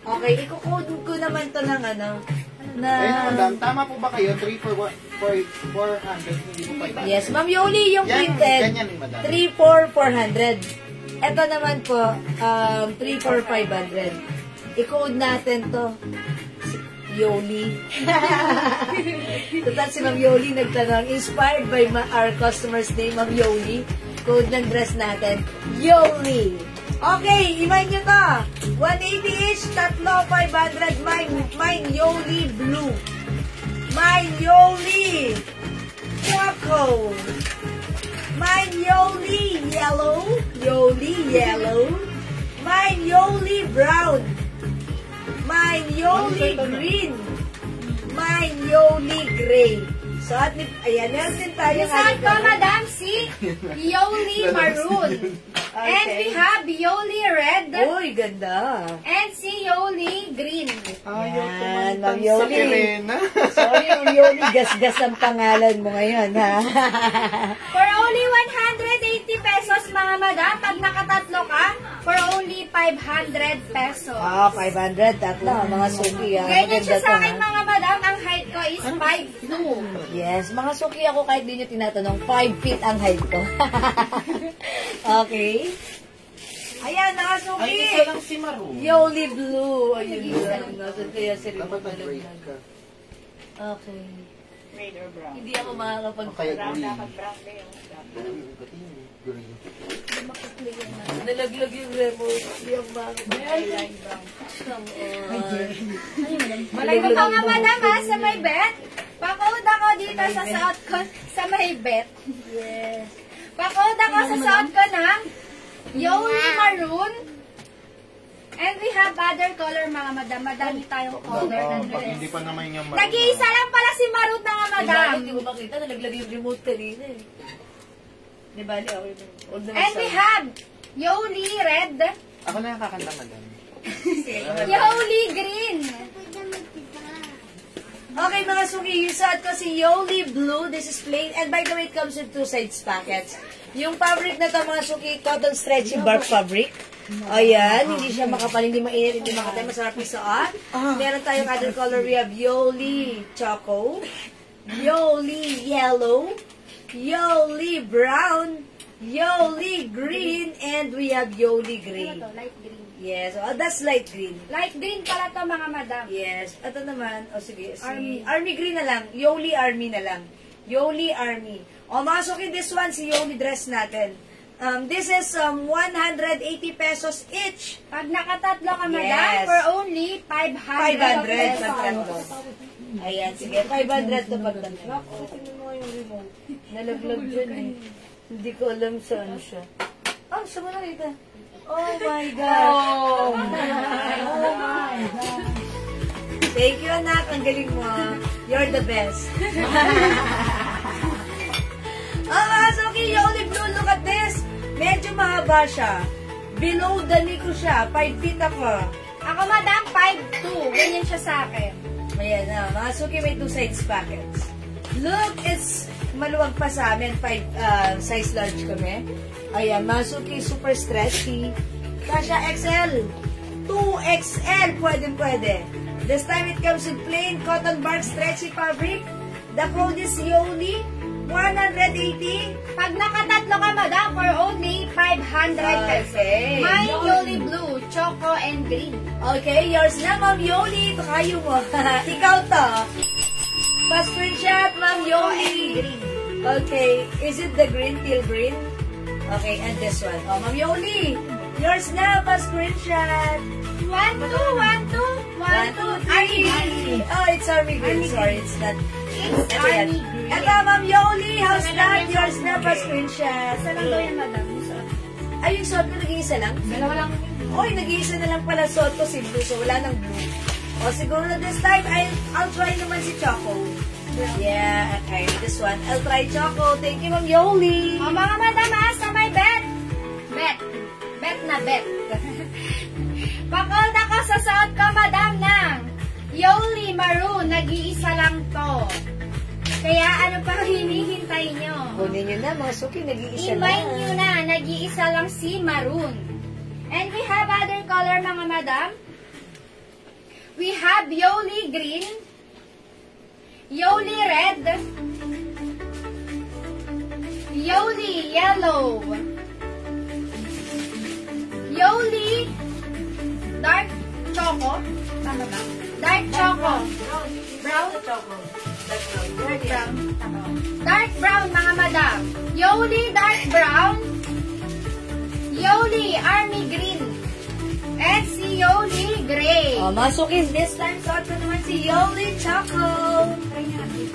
Okay, i-code ko naman to ng ano, na... Madam, tama po ba kayo? 3 for 400, hindi po 500. Yes, Ma'am Yoli, yung Yan, printed, ganyan ni Madam. 3 for 400. Ito naman po, 3 for 500. I-code natin to. Yoli. Total si Ma'am Yoli nagtanong, inspired by our customer's name, Ma'am Yoli. Code ng dress natin, Yoli. Okay, iman nyo to. 180 each, tatlo 500. Mine Yoli Blue. Mine Yoli Choco. Mine Yoli Yellow. Yoli Yellow. Mine Yoli Brown. Mine Yoli Green. Mine Yoli Gray. So, at ayan, meron din tayo Saan ko, Madam, si Yoli Maroon. And we have Yoli Red. Uy, ganda. And si Yoli Green. Yan, Ma'am Sa Yoli. Irena. Sorry, Ma'am Yoli, gas-gas ang pangalan mo ngayon, ha? For only 180 pesos, mga madam, pag nakatatlo ka, for only 500 pesos. 500, tatlo, mga suki, ha? Ganyan siya Maganda sa to, akin, ha? mga madam. Ang height ko is 5'2". Yes, mga suki ako kahit di nyo tinatanong, 5 feet ang height ko. Okay. Ayan, mga suki. Ay, isa lang si Maru. Yoli Blue. Ayun lang. Nasaan kaya si Dapat nag-break ka. Okay. Red or brown? Hindi ako makakapag... Kaya green. Brown na yun. Green. Nalaglag yung remote. Yung bakit. Come on. Malay ko pa nga, madam, ha, sa may bet. Pakode ako dito sa suot ko sa may bet. Yes. Pakode ako sa suot ko ng Yoli Maroon. And we have other color, mga madam. Madami tayong color na Pag dress. hindi pa naman yung Maru. Nag-iisa lang pala si Maroon na nga, madam. Hindi mo makita. Nalaglag yung remote kanina eh. Di ba? And we have Yoli Red. Ako na yung kakanta, Madam. Yoli Green. Okay, mga suki, yung suot ko si Yoli Blue. This is plain. And by the way, it comes with 2 sides packets. Yung fabric na to, mga suki, cotton stretchy bark fabric. Ayan, hindi siya makapal, hindi mainit, hindi makatay. Masarap yung suot. Meron tayong other color. We have Yoli Choco, Yoli Yellow, Yoli Brown, Yoli Green, and we have Yoli Gray. Ito, light green. Yes, that's light green. Light green pala to, mga madam. Yes. Ito naman, sige, Army. Army Green na lang. Yoli Army na lang. Yoli Army. O, masukin this one, si Yoli dress natin. This is 180 pesos each. Pag nakatatlo ka, madam, Yes. for only 500 500 pesos. pag tatlo. Ayan, sige, 500 to pag tatlo. Naku, tingnan mo yung remote. Nalaglag dyan eh. Hindi ko alam saan siya. Saan mo nakita? Oh my God! Oh my God! Thank you, anak. Ang galing mo. You're the best. Mga suki, Yoli Blue, look at this. Medyo mahaba siya. Below the knee ko siya. 5 feet ako. Ako, madam, 5'2". Ganyan siya sa akin. Ayan na. Mga suki, may 2 sides packets. Look, it's maluwag pa sa amin, 5 size large kami. Ayan, mga suki, super stretchy. Kasha XL, 2XL, pwede. This time it comes with plain cotton bark stretchy fabric. The code is Yoli, 180. Pag nakatatlo ka, madam, for only 500 pesos. Okay. My Yoli Blue, Choco, and Green. Okay, yours na, Ma'am Yoli. Ito kayo mo. Ikaw to. Pa-screenshot, Ma'am Yoli. Okay, is it the green, teal green? Okay, and this one. Oh, Ma'am Yoli. Yours na, pa-screenshot. 1, 2, 1, 2, 1, 2, 3. Oh, it's Army Green. Sorry, it's not. It's Ito yan. Army Green. Ito, Ma'am Yoli. How's that? Yours na, pa-screenshot. Isa lang daw yan, madam. Isa. Ay, yung suot ko nag-iisa lang? Dalawa lang. Oy, nag-iisa na lang pala suot ko si Blue, so wala nang blue. O, siguro na this time, I'll try naman si Choco. Yeah, okay. This one, I'll try Choco. Thank you, Ma'am Yoli. O mga madam, sa may bet. Bet na bet. Pakold ako sa suot ko, madam, ng Yoli Maroon. Nag-iisa lang to. Kaya ano pa hinihintay nyo? Kunin nyo na, mga suki, nag-iisa na. I-mind nyo na, nag-iisa lang si Maroon. And we have other color, mga madam. We have Yoli Green, Yoli Red, Yoli Yellow, Yoli Dark Choco. Tama ba? Dark Choco. Brown? Choco. Dark brown. Dark brown, mga madam. Yoli Dark Brown, Yoli Army Green, and si Yoli Gray. O, mga suki, this time, suot ko naman si Yoli Choco. Try niya natin.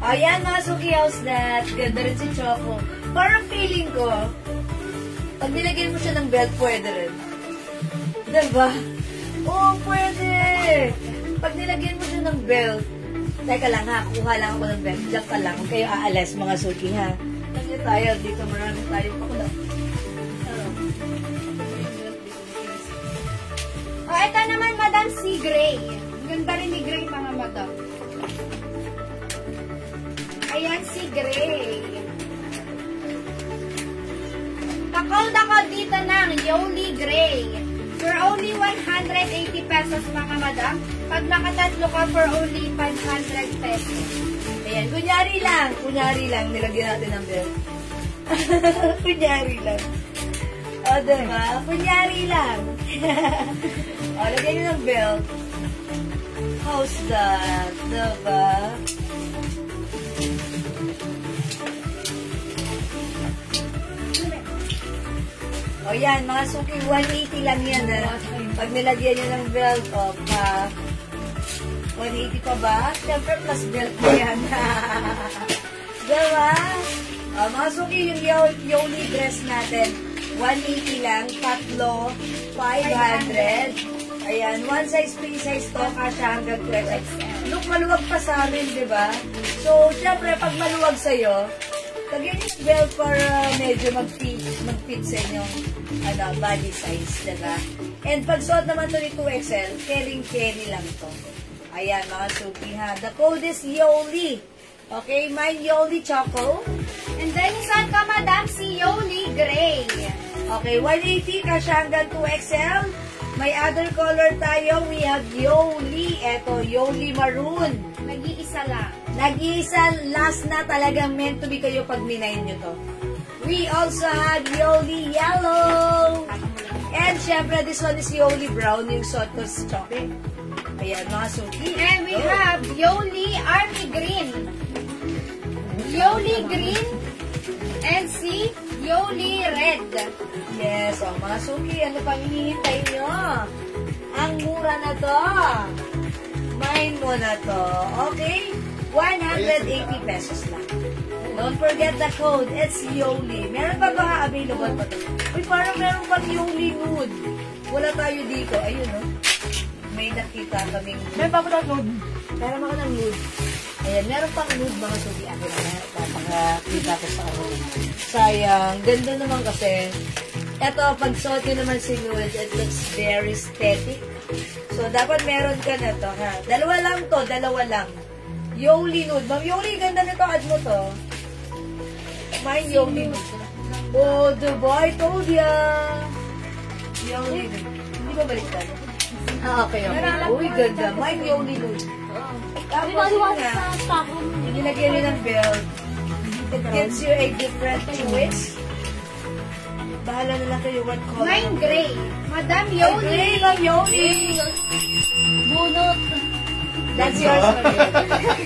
Ayan, mga suki, how's that? Ganda rin si Choco. Parang feeling ko, pag nilagyan mo siya ng belt, pwede rin. Diba? Oo, pwede. Pag nilagyan mo siya ng belt, teka lang ha, kuha lang ako ng belt. Diyan ka lang, huwag kayo aalas, mga suki ha. Kasi tayo, dito marami tayo pakula. O, ito naman, madam, si Gray. Ang ganda rin ni Gray, mga madam. Ayan, si Gray. Pakold ako dito ng Yoli Gray. For only 180 pesos, mga madam. Pag nakatatlo ka, for only 500 pesos. Ayan, kunyari lang, nilagyan natin ng belt. Kunyari lang. O, diba? Kunyari lang. O, lagyan nyo ng belt. How's that? Diba? O yan, mga suki, 180 lang yan. Pag nilagyan nyo ng belt, o, 180 pa ba? Siyempre, plus belt mo yan. Diba? O, mga suki, yung Yoli dress natin, 180 lang, tatlo, 500. Ayan, one size, free size to, kasha hanggang 12. Look, maluwag pa sa amin, diba? So, siyempre, pag maluwag sa'yo, lagyan yung belt para medyo mag-fit sa inyong body size, diba? And pag suot naman to ni 2XL, carry lang to. Ayan, mga suki ha. The code is Yoli. Okay, mine Yoli Choco. And then, saan ka, madam? Si Yoli Gray. Okay, 180 kasya hanggang 2XL. May other color tayo. We have Yoli. Eto, Yoli Maroon. Nag-iisa lang. Nag-iisa, last na talagang meant to be kayo pag minayin nyo to. We also have Yoli Yellow. And syempre, this one is Yoli Brown, yung suot ko sa chocolate. Ayan, mga suki. And we have Yoli Army Green. Yoli Green. And si Yoli Red. Yes, o mga suki, ano pang hinihintay nyo? Ang mura na to. Mine mo na to. Okay? 180 pesos lang. Don't forget the code. It's Yoli. Meron pa ba available pa to? Uy, parang meron pang Yoli nude. Wala tayo dito. Ayun, no? May nakita kaming nude. May papadownload. Meron ako ng nude. Ayan, meron pang nude mga suki. Akin na, papakakita ko sa ako. Sayang. Ganda naman kasi. Eto, pag suot nyo naman si nude, it looks very aesthetic. So, dapat meron ka na to, ha? Dalawa lang to, dalawa lang. Yoli nude. Ma'am Yoli, ganda na to. Add mo to. Mine Yoli nude. Oh, diba? I told ya. Yoli nude. Hindi ba baliktad? Okay. Uy, ganda. Mine Yoli nude. Tapos Di ba yun liwanag nga, sa stock room? nilagyan nyo ng belt. It gives you a different twist. Bahala na lang kayo what color. Mine gray. Madam Yoli. Yoli. Gray lang, Yoli. Bunot. That's yours, Ma'am Yoli.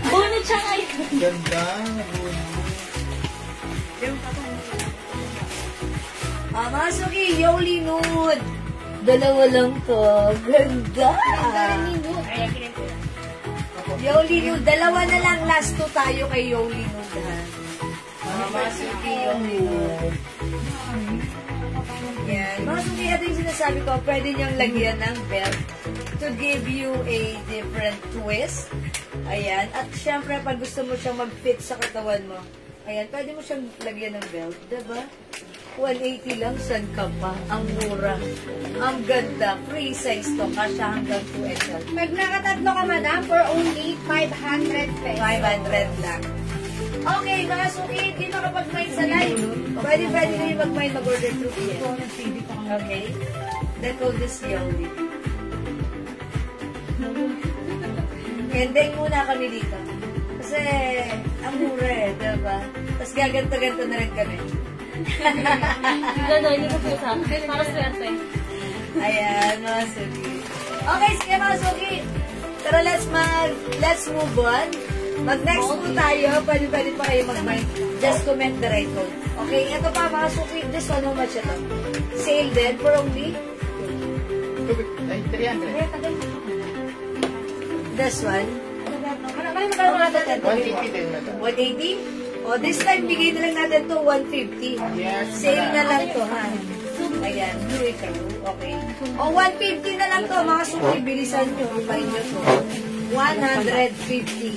Bunot siya ngayon. Ganda. Mga suki, Yoli nude. Dalawa lang to. Ganda. Yoli nude. Dalawa na lang. Last two tayo kay Yoli nude, ha? Mga suki, Yoli nude. Yan. Mga suki, ito yung sinasabi ko, pwede niyang lagyan ng belt to give you a different twist. Ayan. At syempre, pag gusto mo siyang mag-fit sa katawan mo, ayan, pwede mo siyang lagyan ng belt. Diba? 180 lang, saan ka pa? Ang mura. Ang ganda. Free size to. Kasya hanggang 2XL. Pag nakatatlo ka, madam, for only 500 pesos. 500 lang. Okay, mga suki, di makapag-mine sa live. Pwede kayo mag-mine, mag-order through here. Okay? Then call this Yoli. Ending muna kami dito. Kasi, ang mura eh, diba? Tapos gaganto-ganto na rin kami. Gano'n, hindi ko po sa akin. Para swerte. Ayan, mga suki. Okay, sige mga suki. Tara, let's move on. Mag-next po tayo. Pwede pa kayo mag-mind. Just comment the right code. Okay, ito pa mga suki. This one, how much ito? Sale din for only? 300. This one? Ano ba natin? 180 din na to. 180? O, this time, bigay na lang natin to 150. Yes. Sale na lang to, ha? Ayan, blue ito. Okay. O, 150 na lang to, mga suki. Bilisan nyo. Buy nyo to. 150.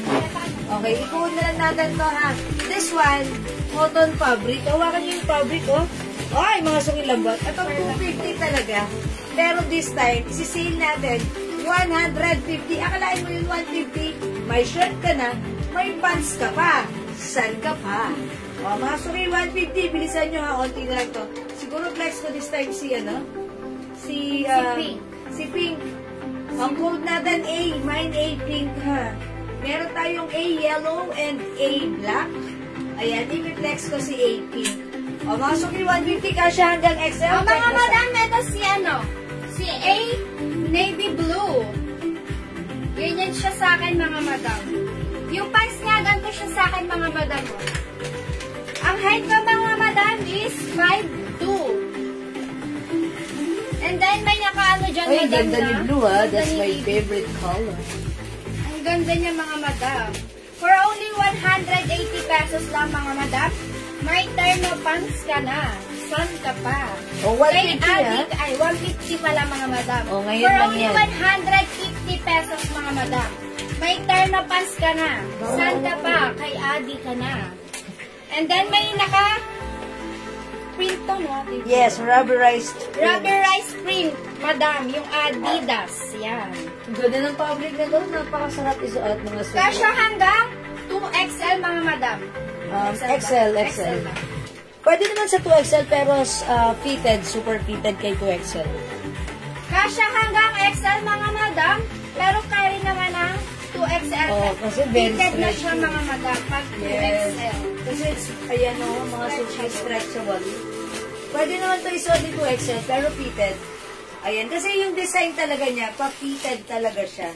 Okay, ikuha na lang natin to, ha? This one, cotton fabric. Hawakan nyo yung fabric, oh. Ay, mga suki lambot. Ito, 250 talaga. Pero this time, isi-sale natin 150. Akalain mo yung 150, may shirt ka na, may pants ka pa. San ka pa? O, mga suki, 150. Bilisan nyo, ha? Onti na lang to. Siguro flex ko this time si, Si Pink. Si Pink. Ang code natin A. Mine A Pink, ha? Meron tayong A yellow and A black. Ayan, i-flex ko si A Pink. O, mga suki, 150 kasya hanggang XL. O, mga madam, ito si A navy blue. Ganyan siya sa akin, mga madam. Yung pants niya, ganito siya sa akin, mga madam. Ang height ko, mga madam, is 5'2". And then, may nakaano dyan, Ay, madam, ganda ni na. blue, ha? Ganda That's ni my navy. favorite color. Ang ganda niya, mga madam. For only 180 pesos lang, mga madam, may thermo pants ka na. San ka pa? O, Kay 150, ha? Adik, ay, 150 pala, mga madam. O, ngayon For lang only yan. 150 pesos, mga madam. May thermo pants ka na. San ka pa? Kay Adi ka na. And then, may print to, no? Yes, rubberized. Rubberized print, madam. Yung Adidas. Yan. Ang ganda ng fabric na doon. Napakasarap isuot, mga suki. Kasya hanggang 2XL, mga madam. XL. lang. Pwede naman sa 2XL pero fitted, super fitted kay 2XL. Kasya hanggang XL, mga madam. Pero carry naman ng 2XL. Oo, kasi very Fitted na stretchy. siya, mga madam. Pag 2XL. Kasi it's, ayan o, mga sushi stretchable. Pwede naman ito isuot ni 2XL pero fitted. Ayan, kasi yung design talaga niya, pa-fitted talaga siya.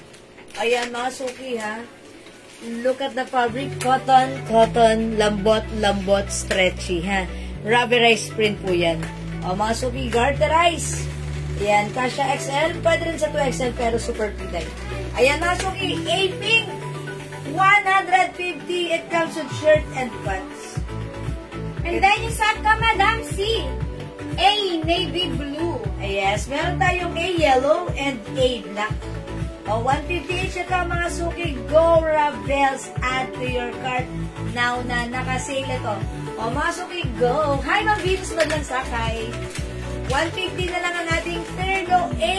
Ayan, mga suki, ha? Look at the fabric. Cotton, lambot, stretchy, ha? Rubberized print po yan. O, mga suki, garterize. Ayan, kasha XL. Pwede rin sa 2XL, pero super fitted. Ayan, mga suki, A-Pink. 150. It comes with shirt and pants. And then, yung sa ka, madam, si A navy blue. Yes, meron tayong A yellow and A black. O, 150 each ito, mga suki. Go, Ravels, add to your cart. Now na nakasale ito. O, mga suki, go. Hi, Ma'am Venus Madlang Sakay. 150 na lang ang ating Thirdo A.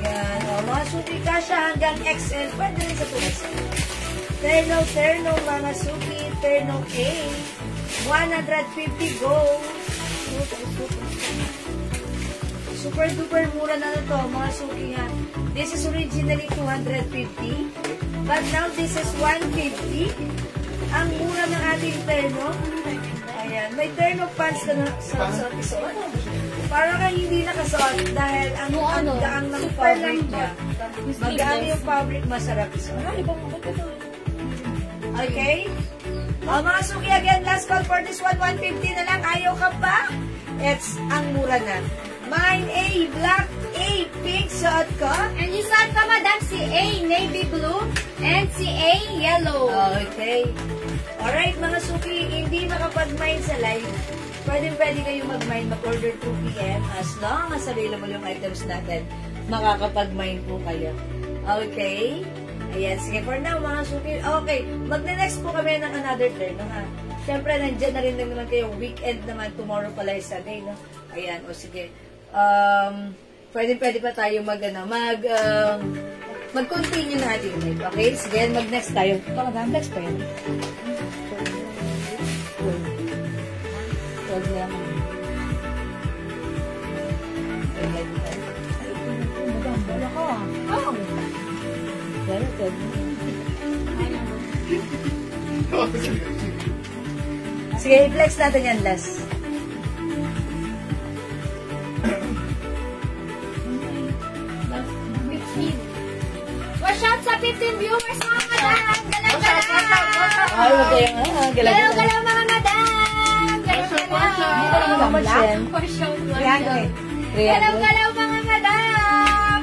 Ayan. O, mga suki kasha hanggang XL. Pwede rin sa 2XL. Terno, mga suki. Terno A. 150 go. Super duper mura na to, mga suki ha. This is originally 250. But now this is 150. Ang mura ng ating terno. Ayan. May terno pants ka na sa episode. Para kang hindi nakasuot dahil ang gaang ng fabric niya. Magaan yung fabric, masarap isuot. Okay? O mga suki, again, last call for this one, 150 na lang. Ayaw ka pa? It's ang mura na. Mine A, black A, pink, suot ko. And yung suot ko, madam, si A, navy blue, and si A, yellow. Okay. Alright, mga suki, hindi makapag-mine sa live. Pwede kayo mag-mine, mag-order 2 p.m. As long as available yung items natin, makakapag-mine po kayo. Okay? Ayan, sige, for now, mga suki. Okay, magna-next po kami ng another turn, no, ha? Siyempre, nandyan na rin naman kayo. Weekend naman, tomorrow pala is Sunday, no? Ayan, o sige. Pwede pa tayo mag-continue na ating live. Okay? Sige, mag-next tayo. Ito, madam, next pa yun. 12 lang. Madam, wala ka. Oh! Very good. Sige, i-flex natin yan last. Watch out sa 15 viewers, mga madam! Ay, wag kayo nga. Galaw-galaw, mga madam! Galaw-galaw! Watch out, Galaw-galaw, mga madam!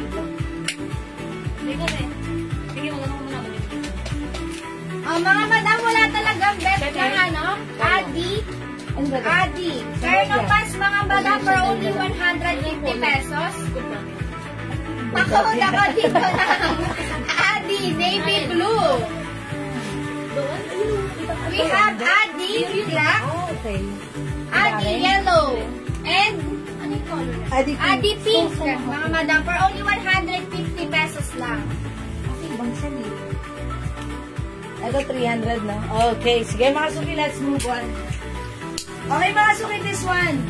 Mga madam, wala talagang bet ng Adi. Terno pants, mga madam, for only 150 pesos. Pakood ako dito ng Adi, navy blue. We have Adi black, Adi yellow, and Adi pink, mga madam, for only 150 pesos lang. Ito, 300 na. Okay, sige mga suki, let's move on. Okay mga suki, this one.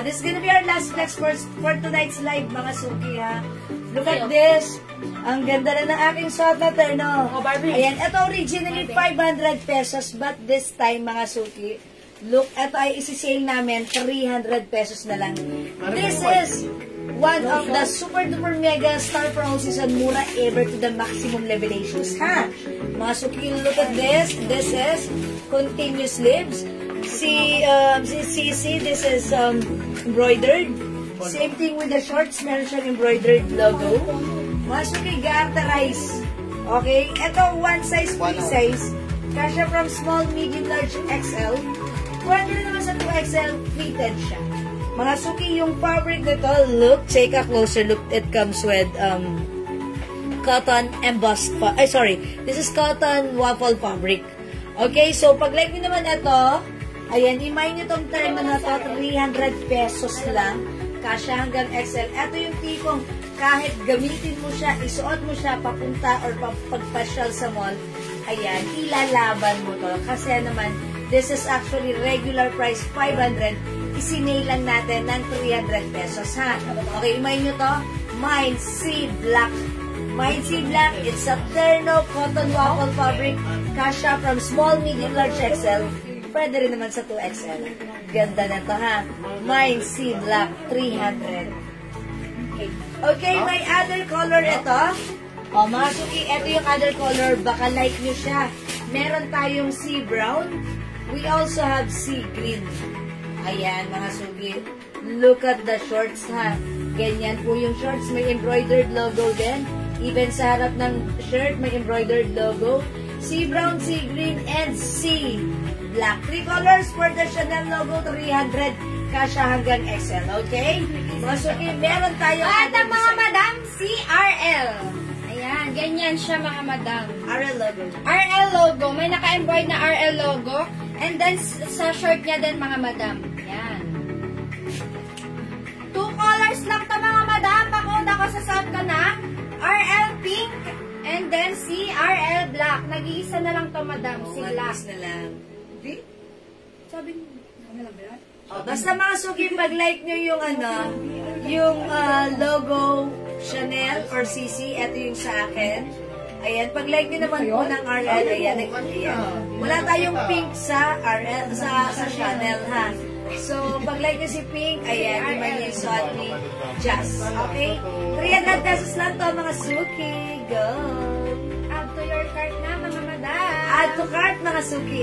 This is gonna be our last flex for tonight's live, mga suki, ha. Look at this. Ang ganda na ng aking suot na terno. Ayan, ito originally 500 pesos, but this time, mga suki, look, ito ay isi-sale namin, 300 pesos na lang. This is one of the super duper mega star promo season mura ever to the maximum levelations, ha? Mga suki, look at this. This is continuous sleeves. Si CC, this is embroidered. Same thing with the shorts, meron siyang embroidered logo. Mga suki, ga-arterize. Okay? Ito, one size, free size. Kasha from small, medium, large, XL. Pwede rin naman sa 2XL, fitted siya. Mga suki, yung fabric nito, look, take a closer look. It comes with cotton embossed, this is cotton waffle fabric. Okay, so pag like nyo naman ito, ayan, imay nyo tong term na to, 300 pesos lang. Kasha hanggang XL. Ito yung tipong kahit gamitin mo siya, isuot mo siya papunta or pagpasyal sa mall, ayan, ilalaban mo to. Kasi naman, this is actually regular price 500. Isinay lang natin ng 300 pesos, ha? Okay, imay nyo to. Mine C Black. Mine C Black, it's a terno cotton waffle fabric. Kasha from small, medium, large, XL. Pwede rin naman sa 2XL. Ganda na to, ha? Mine C Black, 300. Okay, may other color ito. O, mga suki, ito yung other color. Baka like nyo siya. Meron tayong sea brown. We also have sea green. Ayan, mga suki. Look at the shorts, ha? Ganyan po yung shorts. May embroidered logo din. Even sa harap ng shirt, may embroidered logo. Sea brown, sea green, and sea black. 3 colors for the Chanel logo, 300. Kasha hanggang XL, okay? Mga suki, meron tayo. At ang mga madam, CRL. Ayan, ganyan siya, mga madam. RL logo. RL logo. May naka-embroid na RL logo. And then, sa shirt niya din, mga madam. Ayan. 2 colors lang to, mga madam. Pakoda ako sa South ka na, RL Pink, and then si RL Black. Nag-iisa na lang to, madam, si Black. na lang. Di? Sabi niyo, Basta mga suki, pag-like nyo yung yung logo Chanel or CC, ito yung sa akin. Ayan, pag-like nyo naman po ng RL, ayan. Wala tayong pink sa RL, sa Chanel, ha? So, pag-like nyo si Pink, ayan, naman yung suot ni Jazz. Okay? 300 pesos lang to, mga suki. Go! add to your cart na, mga madam. Add to cart, mga suki.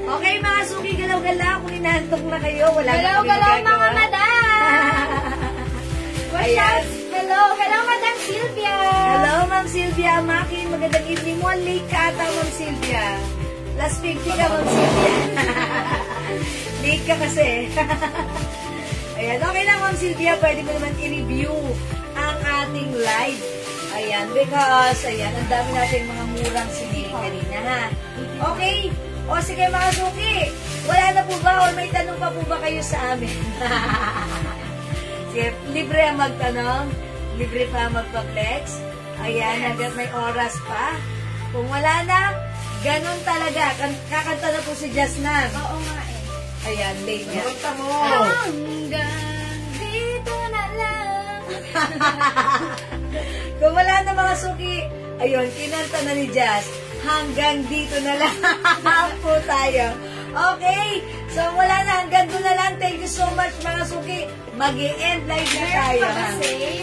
Okay, mga suki, galaw-galaw. Kung inaantok na kayo, wala na kami Galaw-galaw, magagawa. mga madam. Ayan. Hello, hello, Madam Sylvia. Hello, Ma'am Sylvia. Maki, magandang evening mo. Late ka ata, Ma'am Sylvia. Last 50 ka, Ma'am Sylvia. Late ka kasi. Ayan, okay lang, Ma'am Sylvia. Pwede mo naman i-review ang ating live. Ayan, because, ayan, ang dami natin mga murang sinili kanina, ha? Okay. O sige, mga suki. Wala na po ba? O may tanong pa po ba kayo sa amin? Sige, libre ang magtanong. Libre pa magpa-flex. Ayan, hanggang may oras pa. Kung wala na, ganun talaga. Kakanta na po si Jasnan. Oo nga eh. Ayan, late nga. Kanta mo! Hanggang dito na lang. Kung wala na mga suki, ayun, kinanta na ni Jazz. Hanggang dito na lang po tayo. Okay, so wala na, hanggang doon na lang. Thank you so much, mga suki. Mag-i-end live na tayo. Sale.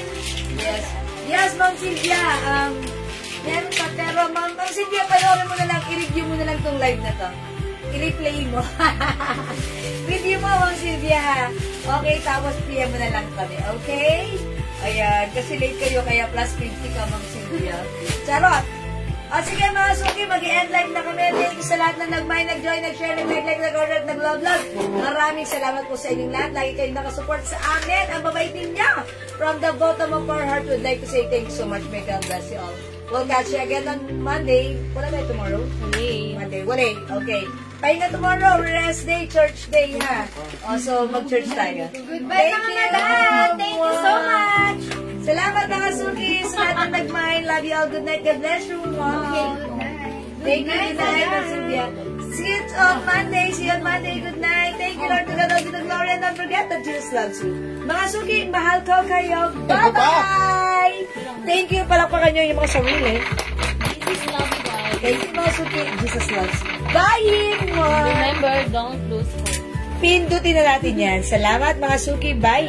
Yes. Yes, Ma'am Sylvia. Meron pa, pero Ma'am Sylvia, panoorin mo na lang, i-review mo na lang tong live na to. I-replay mo. Review mo, Ma'am Sylvia. Okay, tapos PM mo na lang kami. Okay? Ayan, kasi late kayo, kaya plus 50 ka, Ma'am Sylvia. Charot! O sige mga suki, mag-i-end live na kami. Thank you sa lahat na nag-mind, nag-join, nag-share, nag-like, nag-comment, nag-love. Maraming salamat po sa inyong lahat. Lagi kayong nakasupport sa amin. Ang babaitin niya. From the bottom of our heart, would like to say thank you so much. May God bless you all. We'll catch you again on Monday. Wala ba tomorrow? Monday. Wala. Okay. Pahinga tomorrow. Rest day, church day, ha? Also, mag-church tayo. Goodbye, mga madam. Thank you so much. Salamat mga suki. Sa lahat na nag-mind. Love you all. Good night. God bless you. Wow. Thank you. Good night, Ma'am Sylvia. See you on Monday. See you on Monday. Good night. Thank you, Lord. To God all be the glory. And don't forget that Jesus loves you. Mga suki, mahal ko kayo. Bye-bye! Thank you. Palakpakan nyo yung mga sarili. Jesus love you guys. Thank you, mga suki. Jesus loves you. Bye! Remember, don't lose hope. Pindutin na natin yan. Salamat, mga suki. Bye!